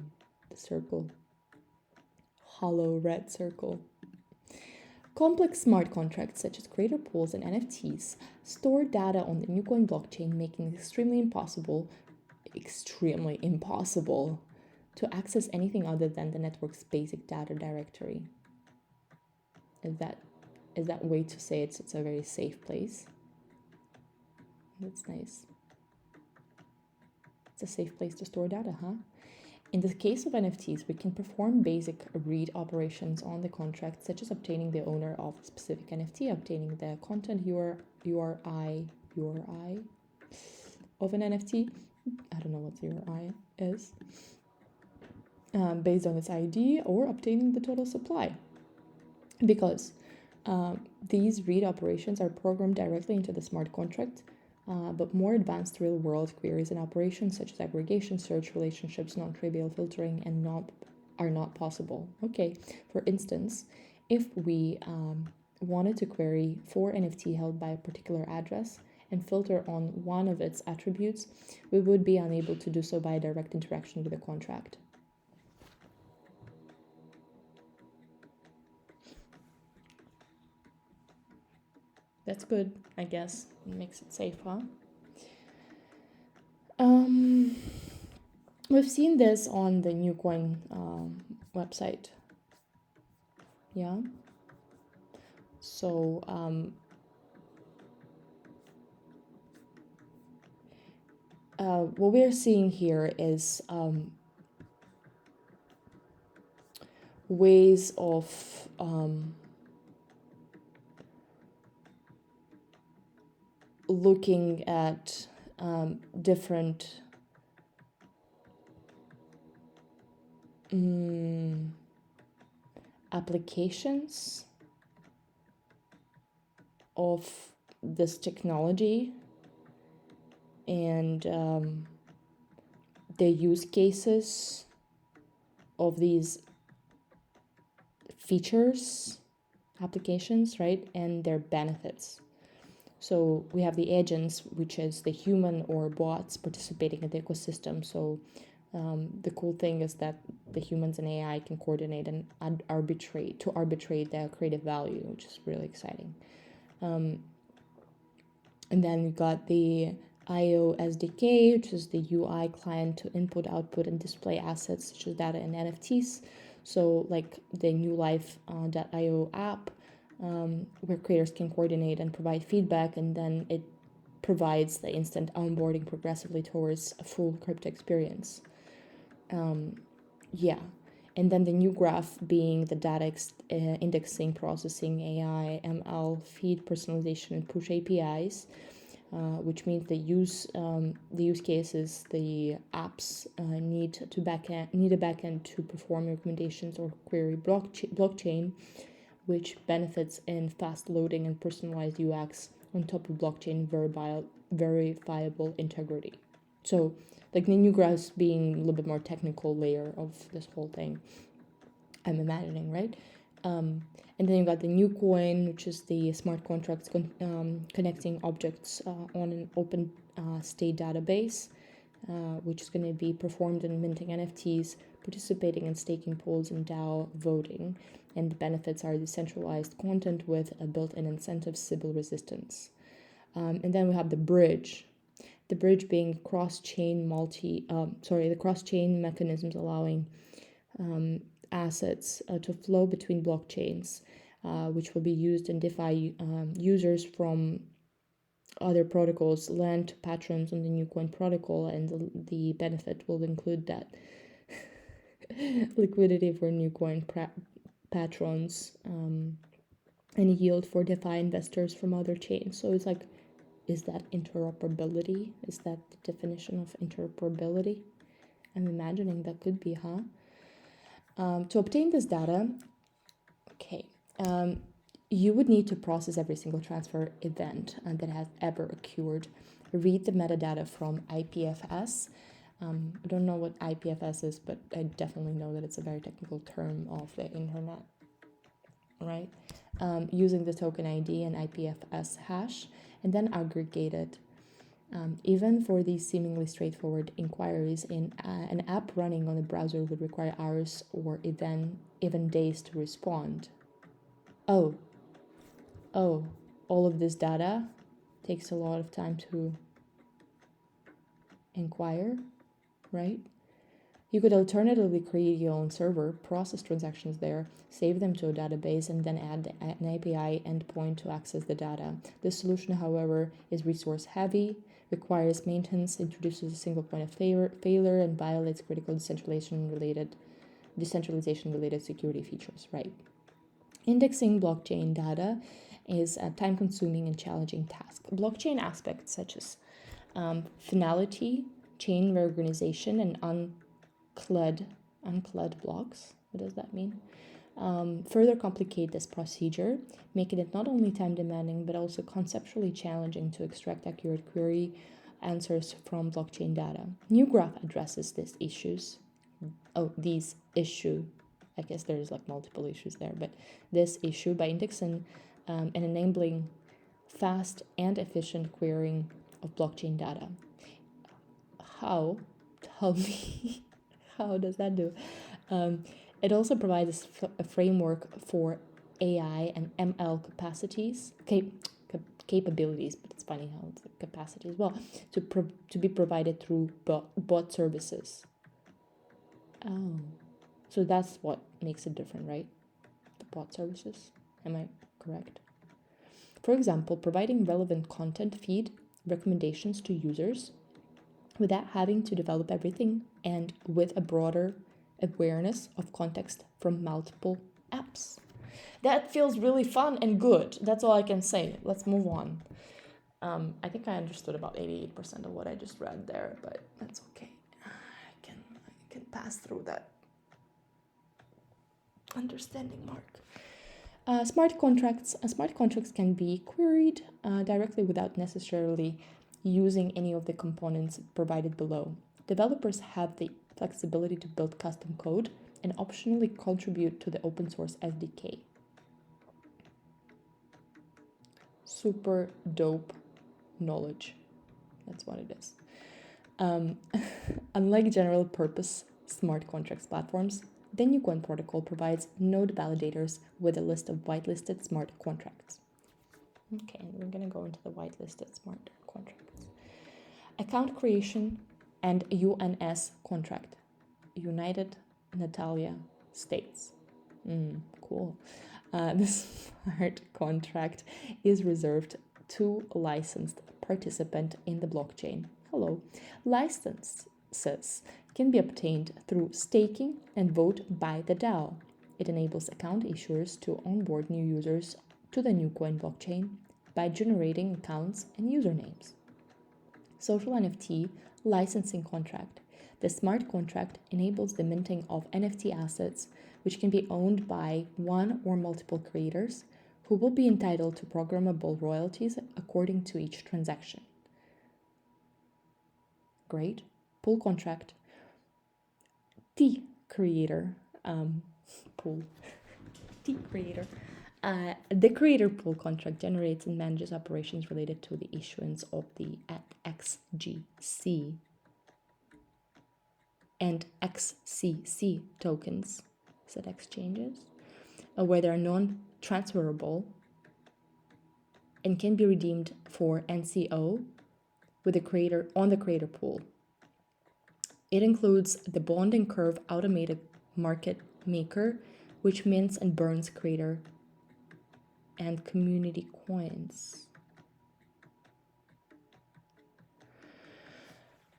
the circle. Hollow red circle. Complex smart contracts such as creator pools and NFTs store data on the Nucoin blockchain, making it extremely impossible to access anything other than the network's basic data directory. Is that way to say it's a very safe place? That's nice. It's a safe place to store data, huh? In the case of NFTs, we can perform basic read operations on the contract, such as obtaining the owner of a specific NFT, obtaining the content URI of an NFT. I don't know what the URI is, based on its ID, or obtaining the total supply. Because these read operations are programmed directly into the smart contract, but more advanced real-world queries and operations such as aggregation, search, relationships, non-trivial filtering, and are not possible. Okay, for instance, if we wanted to query for NFT held by a particular address and filter on one of its attributes, we would be unable to do so by a direct interaction with the contract. That's good, I guess. It makes it safe, huh? We've seen this on the Nucoin website. Yeah. So what we're seeing here is ways of looking at different applications of this technology and the use cases of these features, applications, right, and their benefits. So we have the agents, which is the human or bots participating in the ecosystem. So the cool thing is that the humans and AI can coordinate and arbitrate their creative value, which is really exciting. And then we got the IO SDK, which is the UI client to input, output, and display assets such as data and NFTs. So like the New Life.io app, where creators can coordinate and provide feedback, and then it provides the instant onboarding progressively towards a full crypto experience. And then the new graph being the data indexing, processing, AI, ML, feed personalization, and push APIs, which means the use cases, the apps need a backend to perform recommendations or query blockchain, which benefits in fast loading and personalized UX on top of blockchain verifiable integrity. So like the new graphs being a little bit more technical layer of this whole thing, I'm imagining, right? And then you got the new coin, which is the smart contracts connecting objects on an open state database, which is going to be performed in minting NFTs, participating in staking pools, and DAO voting. And the benefits are decentralized content with a built-in incentive, Sybil resistance. And then we have the bridge. The bridge being cross-chain mechanisms allowing assets to flow between blockchains, which will be used in DeFi users from other protocols lend to patrons on the Nucoin protocol, and the benefit will include that liquidity for Nucoin patrons and yield for DeFi investors from other chains. So it's like, is that interoperability? Is that the definition of interoperability? I'm imagining that could be, huh? To obtain this data, you would need to process every single transfer event that has ever occurred read the metadata from IPFS. I don't know what IPFS is, but I definitely know that it's a very technical term of the internet, right? Using the token ID and IPFS hash, and then aggregate it. Even for these seemingly straightforward inquiries, in an app running on a browser would require hours or even days to respond. Oh, all of this data takes a lot of time to inquire, right? You could alternatively create your own server, process transactions there, save them to a database, and then add an API endpoint to access the data. This solution, however, is resource heavy, requires maintenance, introduces a single point of failure, and violates critical decentralization-related security features, right? Indexing blockchain data is a time-consuming and challenging task. Blockchain aspects such as finality, chain reorganization, and unclad blocks. What does that mean? Further complicate this procedure, making it not only time demanding but also conceptually challenging to extract accurate query answers from blockchain data. NewGraph addresses these issues. I guess there's like multiple issues there, but this issue by indexing and enabling fast and efficient querying of blockchain data. How? Tell me. How does that do? It also provides a framework for AI and ML capabilities, but it's funny how it's a capacity as well, to be provided through bot services. Oh, so that's what makes it different, right? The bot services. Am I correct? For example, providing relevant content feed recommendations to users without having to develop everything and with a broader awareness of context from multiple apps. That feels really fun and good. That's all I can say. Let's move on. I think I understood about 88% of what I just read there, but that's okay. I can pass through that understanding mark. Smart contracts can be queried directly without necessarily using any of the components provided below. Developers have the flexibility to build custom code and optionally contribute to the open source SDK. Super dope knowledge. That's what it is. Unlike general purpose smart contracts platforms, the Nucoin protocol provides node validators with a list of whitelisted smart contracts. Okay, we're going to go into the whitelisted smart contracts. Account creation and UNS contract. United Natalia States. Cool. The smart contract is reserved to a licensed participant in the blockchain. Hello. Licenses can be obtained through staking and vote by the DAO. It enables account issuers to onboard new users to the Nucoin blockchain by generating accounts and usernames. Social NFT licensing contract. The smart contract enables the minting of NFT assets, which can be owned by one or multiple creators, who will be entitled to programmable royalties according to each transaction. Great. Pool contract. T creator pool. T creator. The creator pool contract generates and manages operations related to the issuance of the XGC and XCC tokens, set exchanges, where they are non-transferable and can be redeemed for NCO with the creator on the creator pool. It includes the bond and curve automated market maker, which mints and burns creator and community coins.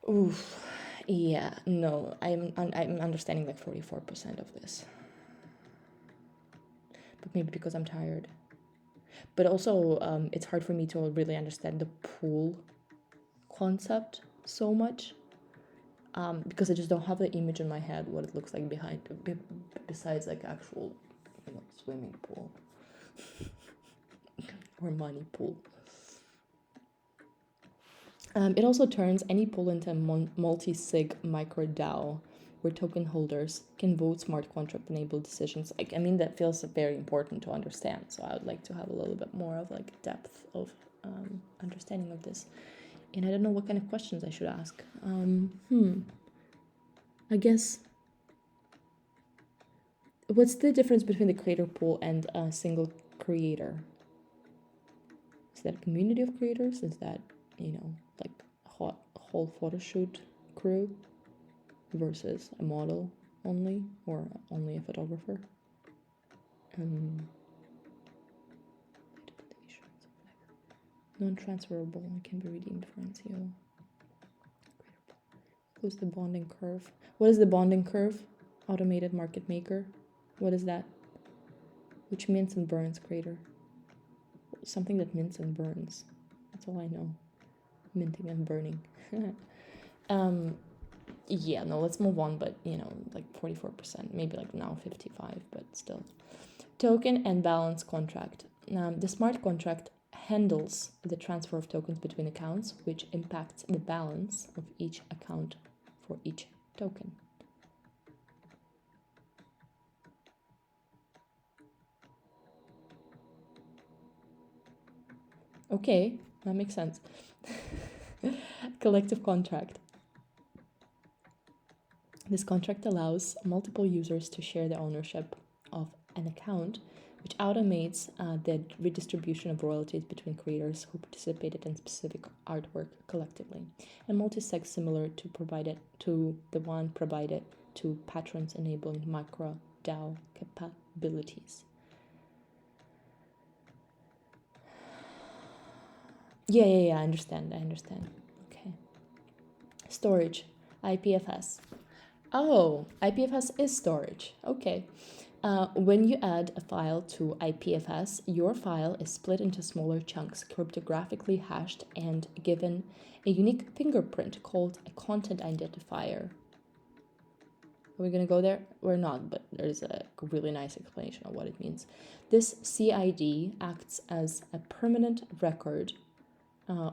Oof. Yeah, no, I'm understanding like 44% of this. But maybe because I'm tired. But also, it's hard for me to really understand the pool concept so much. Because I just don't have the image in my head what it looks like besides like actual, swimming pool or money pool. It also turns any pool into a multi-sig micro DAO where token holders can vote smart contract enabled decisions. Like, I mean, that feels very important to understand. So I would like to have a little bit more of like depth of understanding of this. And I don't know what kind of questions I should ask. I guess, what's the difference between the creator pool and a single creator? Is that a community of creators? Is that, like a whole photo shoot crew versus a model only, or only a photographer? Non-transferable, can be redeemed for NCO. Who's the bonding curve? What is the bonding curve? Automated market maker. What is that? Which mints and burns creator? Something that mints and burns. That's all I know. Minting and burning. Yeah, no, let's move on, but like 44%, maybe like now 55, but still. Token and balance contract. The smart contract handles the transfer of tokens between accounts, which impacts the balance of each account for each token. Okay, that makes sense. Collective contract. This contract allows multiple users to share the ownership of an account, which automates the redistribution of royalties between creators who participated in specific artwork collectively, and multi-sig similar to the one provided to patrons, enabling micro DAO capabilities. Yeah, I understand. Okay. Storage, IPFS. Oh, IPFS is storage. Okay. When you add a file to IPFS, your file is split into smaller chunks, cryptographically hashed, and given a unique fingerprint called a content identifier. Are we going to go there? We're not, but there's a really nice explanation of what it means. This CID acts as a permanent record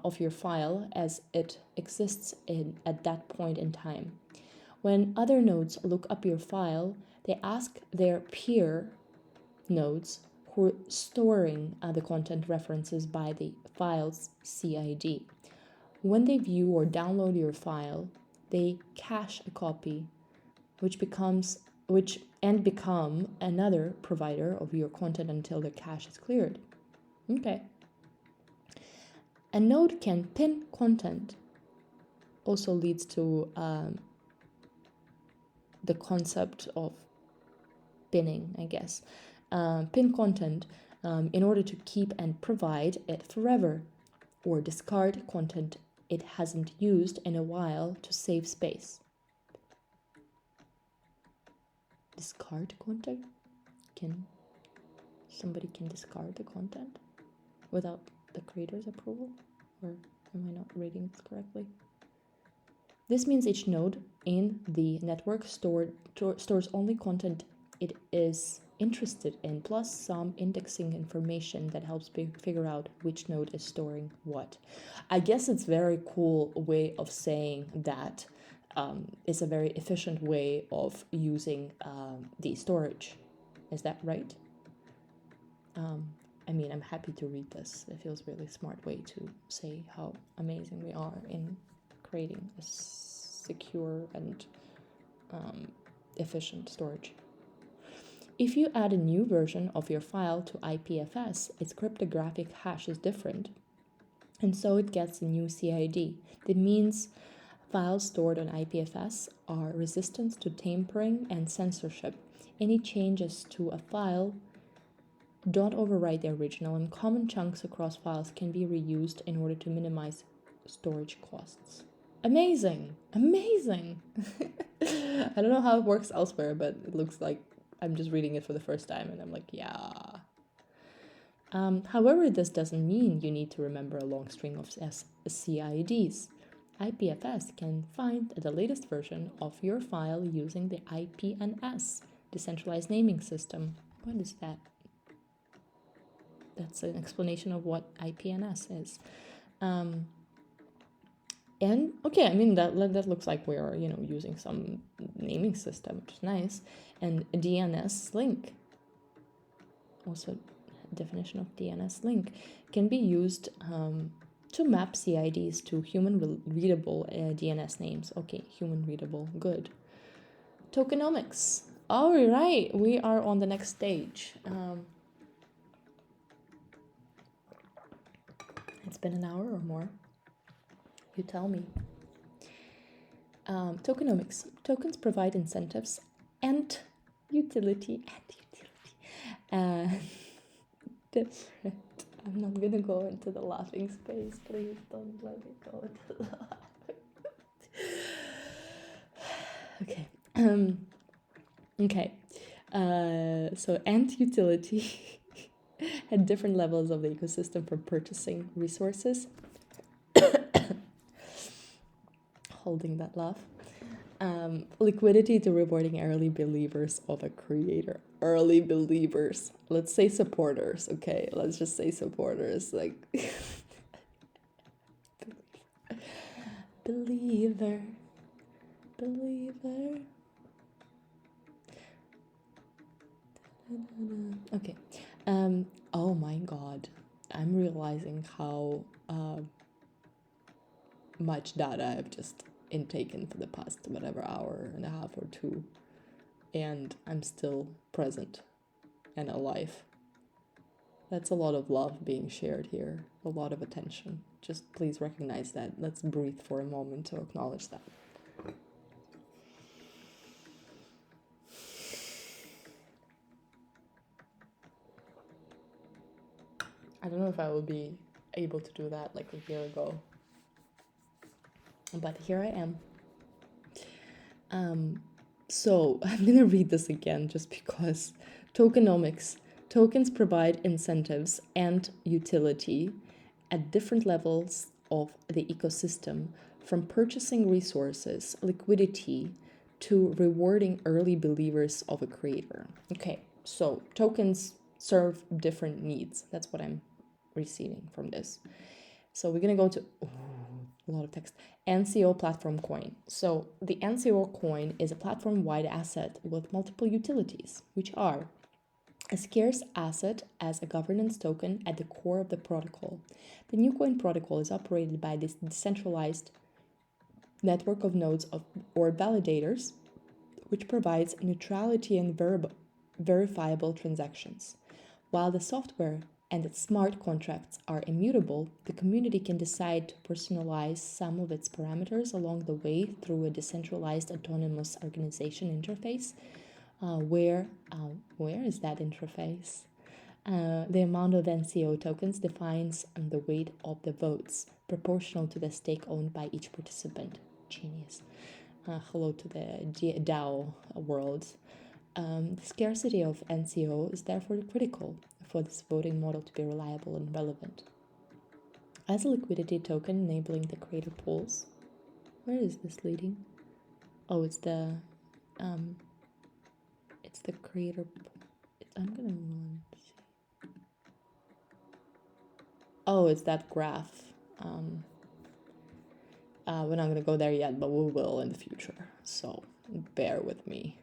of your file as it exists at that point in time. When other nodes look up your file, they ask their peer nodes who are storing the content references by the file's CID. When they view or download your file, they cache a copy, which become another provider of your content until the cache is cleared. Okay. A node can pin content. Also leads to the concept of pinning, I guess. Pin content in order to keep and provide it forever, or discard content it hasn't used in a while to save space. Discard content? Somebody can discard the content without the creator's approval? Or am I not reading this correctly? This means each node in the network stores only content it is interested in, plus some indexing information that helps figure out which node is storing what. I guess it's a very cool way of saying that it's a very efficient way of using the storage. Is that right? I mean, I'm happy to read this. It feels a really smart way to say how amazing we are in creating a secure and efficient storage. If you add a new version of your file to IPFS, its cryptographic hash is different, and so it gets a new CID. That means files stored on IPFS are resistant to tampering and censorship. Any changes to a file don't overwrite the original, and common chunks across files can be reused in order to minimize storage costs. Amazing! I don't know how it works elsewhere, but it looks like I'm just reading it for the first time and I'm like, yeah. However, this doesn't mean you need to remember a long string of CIDs. IPFS can find the latest version of your file using the IPNS, Decentralized Naming System. What is that? That's an explanation of what IPNS is. And okay, I mean that looks like we are, using some naming system, which is nice. And DNS link, also definition of DNS link, can be used to map CIDs to human readable DNS names. Okay, human readable, good. Tokenomics. All right, we are on the next stage. It's been an hour or more. You tell me. Tokenomics. Tokens provide incentives and utility. Different. I'm not gonna go into the laughing space. Please don't let me go into the laughing. Okay. So and utility at different levels of the ecosystem for purchasing resources. Holding that laugh. Liquidity to rewarding early believers of a creator. Early believers. Let's say supporters. Okay, let's just say supporters. Like believer. Okay. Oh my god. I'm realizing how much data I've just intaken for the past whatever hour and a half or two, and I'm still present and alive. That's a lot of love being shared here, a lot of attention. Just please recognize that. Let's breathe for a moment to acknowledge that. I don't know if I will be able to do that like a year ago, but here I am. So I'm gonna read this again just because. Tokenomics. Tokens provide incentives and utility at different levels of the ecosystem, from purchasing resources, liquidity, to rewarding early believers of a creator. Okay, so tokens serve different needs. That's what I'm receiving from this. So we're gonna go to a lot of text. NCO platform coin. So the NCO coin is a platform-wide asset with multiple utilities, which are a scarce asset as a governance token at the core of the protocol. The new coin protocol is operated by this decentralized network of nodes or validators, which provides neutrality and verifiable transactions. While the software and its smart contracts are immutable, the community can decide to personalize some of its parameters along the way through a decentralized autonomous organization interface. Where is that interface? The amount of NCO tokens defines the weight of the votes, proportional to the stake owned by each participant. Genius. Hello to the DAO world. The scarcity of NCO is therefore critical for this voting model to be reliable and relevant. As a liquidity token enabling the creator pools, where is this leading? Oh, it's the creator. I'm gonna want to see. Oh, it's that graph. We're not gonna go there yet, but we will in the future. So bear with me.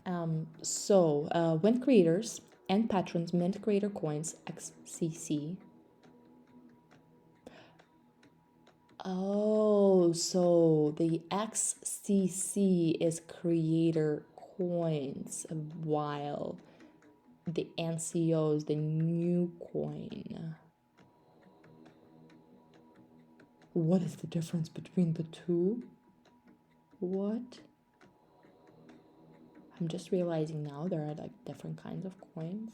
When creators and patrons mint creator coins XCC. Oh, so the XCC is creator coins, while the NCO is the new coin. What is the difference between the two? What? I'm just realizing now there are like different kinds of coins.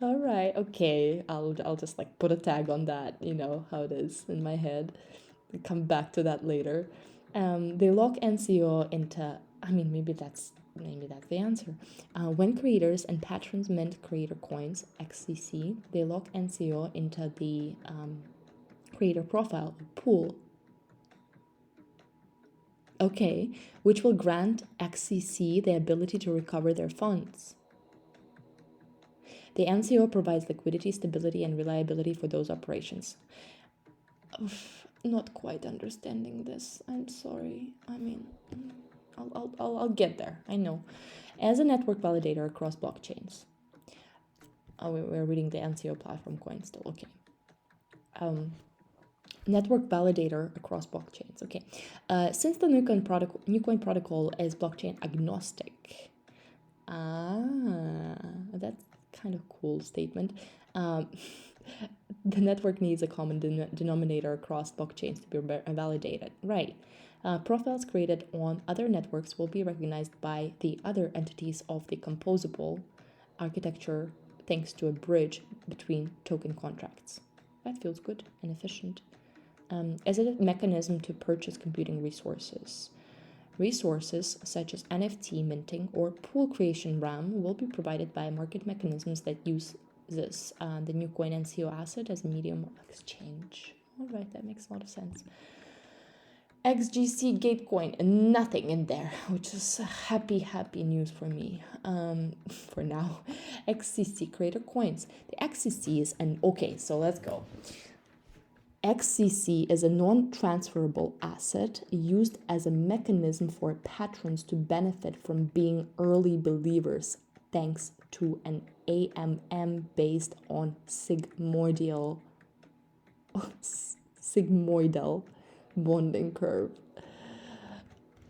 All right, okay. I'll just like put a tag on that, you know how it is in my head. I'll come back to that later. They lock NCO into, maybe that's the answer. When creators and patrons mint creator coins, XCC, they lock NCO into the creator profile pool. Okay, which will grant XCC the ability to recover their funds. The NCO provides liquidity, stability, and reliability for those operations. Not quite understanding this. I'm sorry. I mean, I'll get there. I know. As a network validator across blockchains. Oh, we're reading the NCO platform coin still. Okay. Network validator across blockchains. Okay. Since the Nucoin protocol is blockchain agnostic. That's kind of cool statement. The network needs a common denominator across blockchains to be validated. Right. Profiles created on other networks will be recognized by the other entities of the composable architecture thanks to a bridge between token contracts. That feels good and efficient. As a mechanism to purchase computing resources. Resources such as NFT minting or pool creation RAM will be provided by market mechanisms that use the Nucoin NCO asset as a medium of exchange. All right, that makes a lot of sense. XGC Gatecoin, nothing in there, which is happy news for me. For now, XCC Creator Coins. The XCC is okay, so let's go. XCC is a non-transferable asset used as a mechanism for patrons to benefit from being early believers thanks to an AMM based on sigmoidal bonding curve.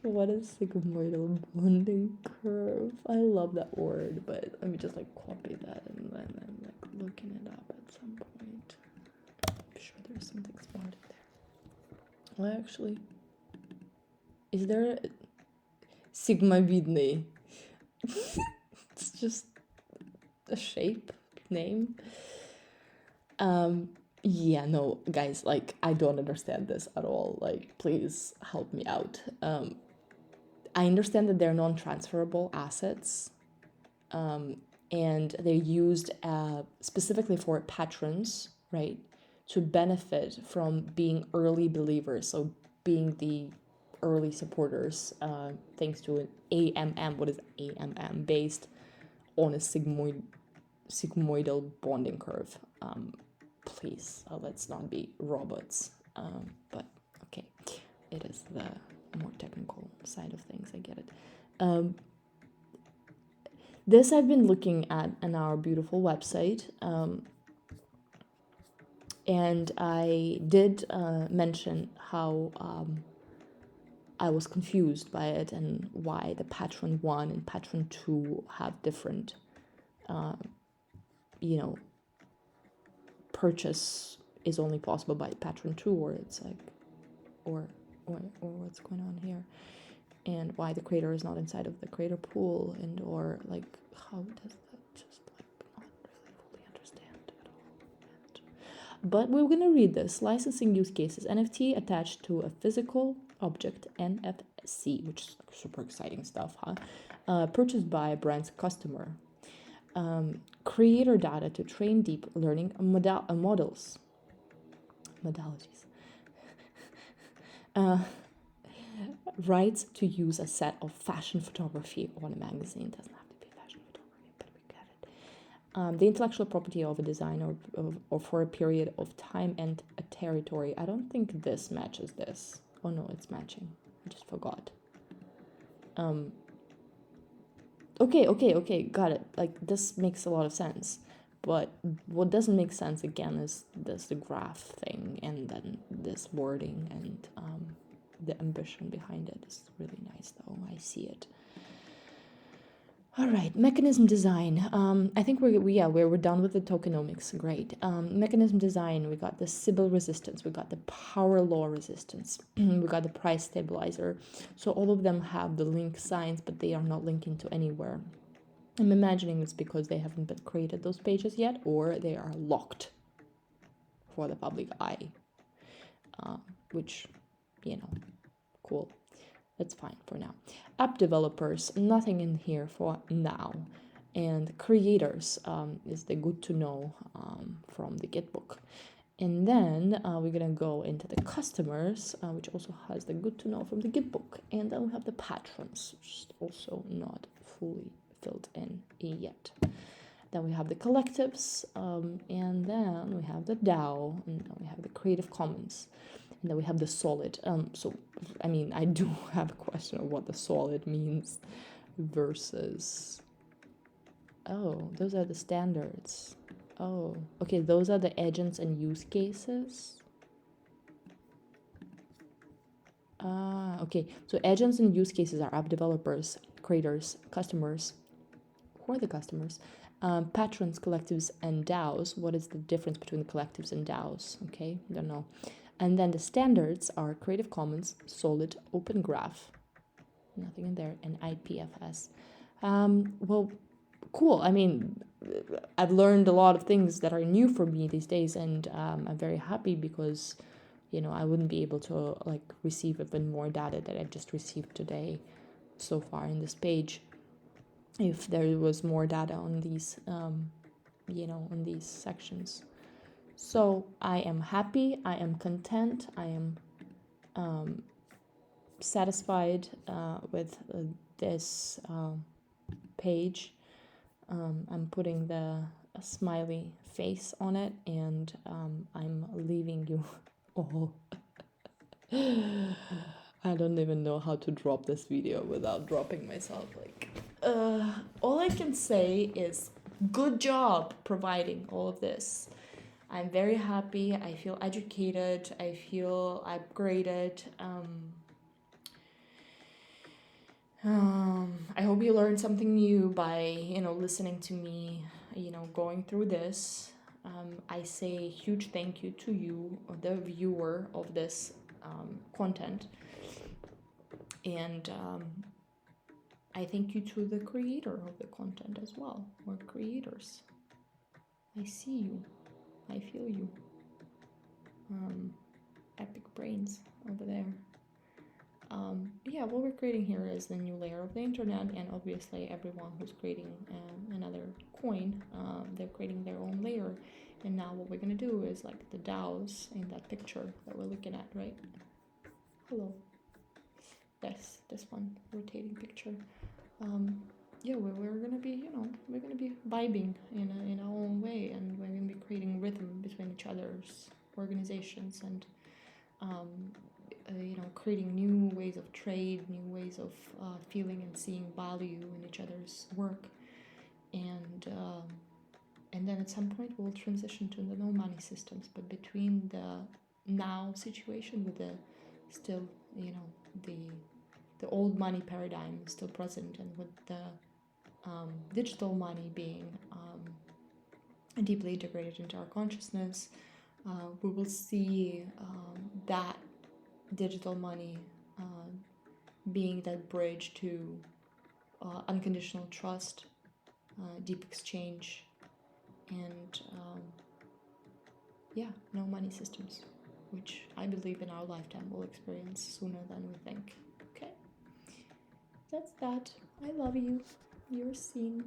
What is sigmoidal bonding curve? I love that word, but let me just copy that and then I'm looking it up at some point. I'm sure there's something smart in there. Well, actually, is there Sigma Vidney? It's just a shape name. Yeah, no, guys, I don't understand this at all. Please help me out. I understand that they're non-transferable assets, and they're used specifically for patrons, right, to benefit from being early believers, so being the early supporters, thanks to an AMM. What is AMM? Based on a sigmoidal bonding curve. Please, let's not be robots. But okay, it is the more technical side of things. I get it. This I've been looking at on our beautiful website, and I did mention how I was confused by it and why the Patron 1 and Patron 2 have different, purchase is only possible by Patron 2, or it's or what's going on here, and why the creator is not inside of the creator pool, and or how does that just not really fully understand at all. But we're gonna read this. Licensing use cases: NFT attached to a physical object, NFC, which is super exciting stuff, purchased by a brand's customer. Creator data to train deep learning modalities. Rights to use a set of fashion photography on a magazine. Doesn't have to be fashion photography, but we get it. The intellectual property of a design or for a period of time and a territory. I don't think this matches this. Oh no, it's matching. I just forgot. Okay, got it. This makes a lot of sense. But what doesn't make sense again is the graph thing, and then this wording, and the ambition behind it is really nice though. I see it. All right, mechanism design. I think we're done with the tokenomics. Great. Mechanism design. We got the Sybil resistance. We got the power law resistance. We got the price stabilizer. So all of them have the link signs, but they are not linking to anywhere. I'm imagining it's because they haven't been created those pages yet, or they are locked for the public eye. Which, cool. That's fine for now. App developers, nothing in here for now. And creators is the good to know from the Gitbook. And then we're going to go into the customers, which also has the good to know from the Gitbook. And then we have the patrons, which is also not fully filled in yet. Then we have the collectives, and then we have the DAO, and then we have the Creative Commons, and then we have the solid. So, I mean, I do have a question of what the solid means versus... Oh, those are the standards. Oh, okay, those are the agents and use cases. Okay, so agents and use cases are app developers, creators, customers. Who are the customers? Patrons, collectives, and DAOs. What is the difference between the collectives and DAOs? Okay, don't know. And then the standards are Creative Commons, Solid, Open Graph, nothing in there, and IPFS. Well, cool. I mean, I've learned a lot of things that are new for me these days, and I'm very happy because, you know, I wouldn't be able to like receive even more data that I just received today so far in this page if there was more data on these, you know, on these sections. So I am happy, I am content, I am satisfied with this page. I'm putting the smiley face on it, and I'm leaving you all. I don't even know how to drop this video without dropping myself. Like, all I can say is good job providing all of this. I'm very happy. I feel educated. I feel upgraded. I hope you learned something new by, you know, listening to me, you know, going through this. I say a huge thank you to you, the viewer of this content. And I thank you to the creator of the content as well, or creators. I see you. I feel you. Epic brains over there. Yeah, what we're creating here is the new layer of the internet, and obviously everyone who's creating another coin, they're creating their own layer. And now what we're gonna do is like the DAOs in that picture that we're looking at, right? Hello. Yes, this one, rotating picture. Yeah, we're gonna be, you know, we're gonna be vibing in our own way, and we're gonna be creating rhythm between each other's organizations, and you know, creating new ways of trade, new ways of feeling and seeing value in each other's work, and then at some point we'll transition to the no money systems. But between the now situation with the still, you know, the old money paradigm is still present, and with the digital money being deeply integrated into our consciousness, we will see that digital money being that bridge to unconditional trust, deep exchange, and yeah, no money systems, which I believe in our lifetime we'll experience sooner than we think. Okay, that's that. I love you. You're seen,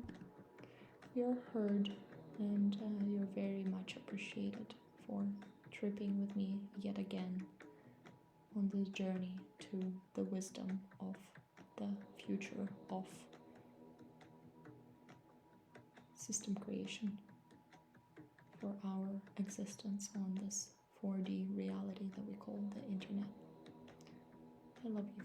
you're heard, and you're very much appreciated for tripping with me yet again on this journey to the wisdom of the future of system creation for our existence on this 4D reality that we call the internet. I love you.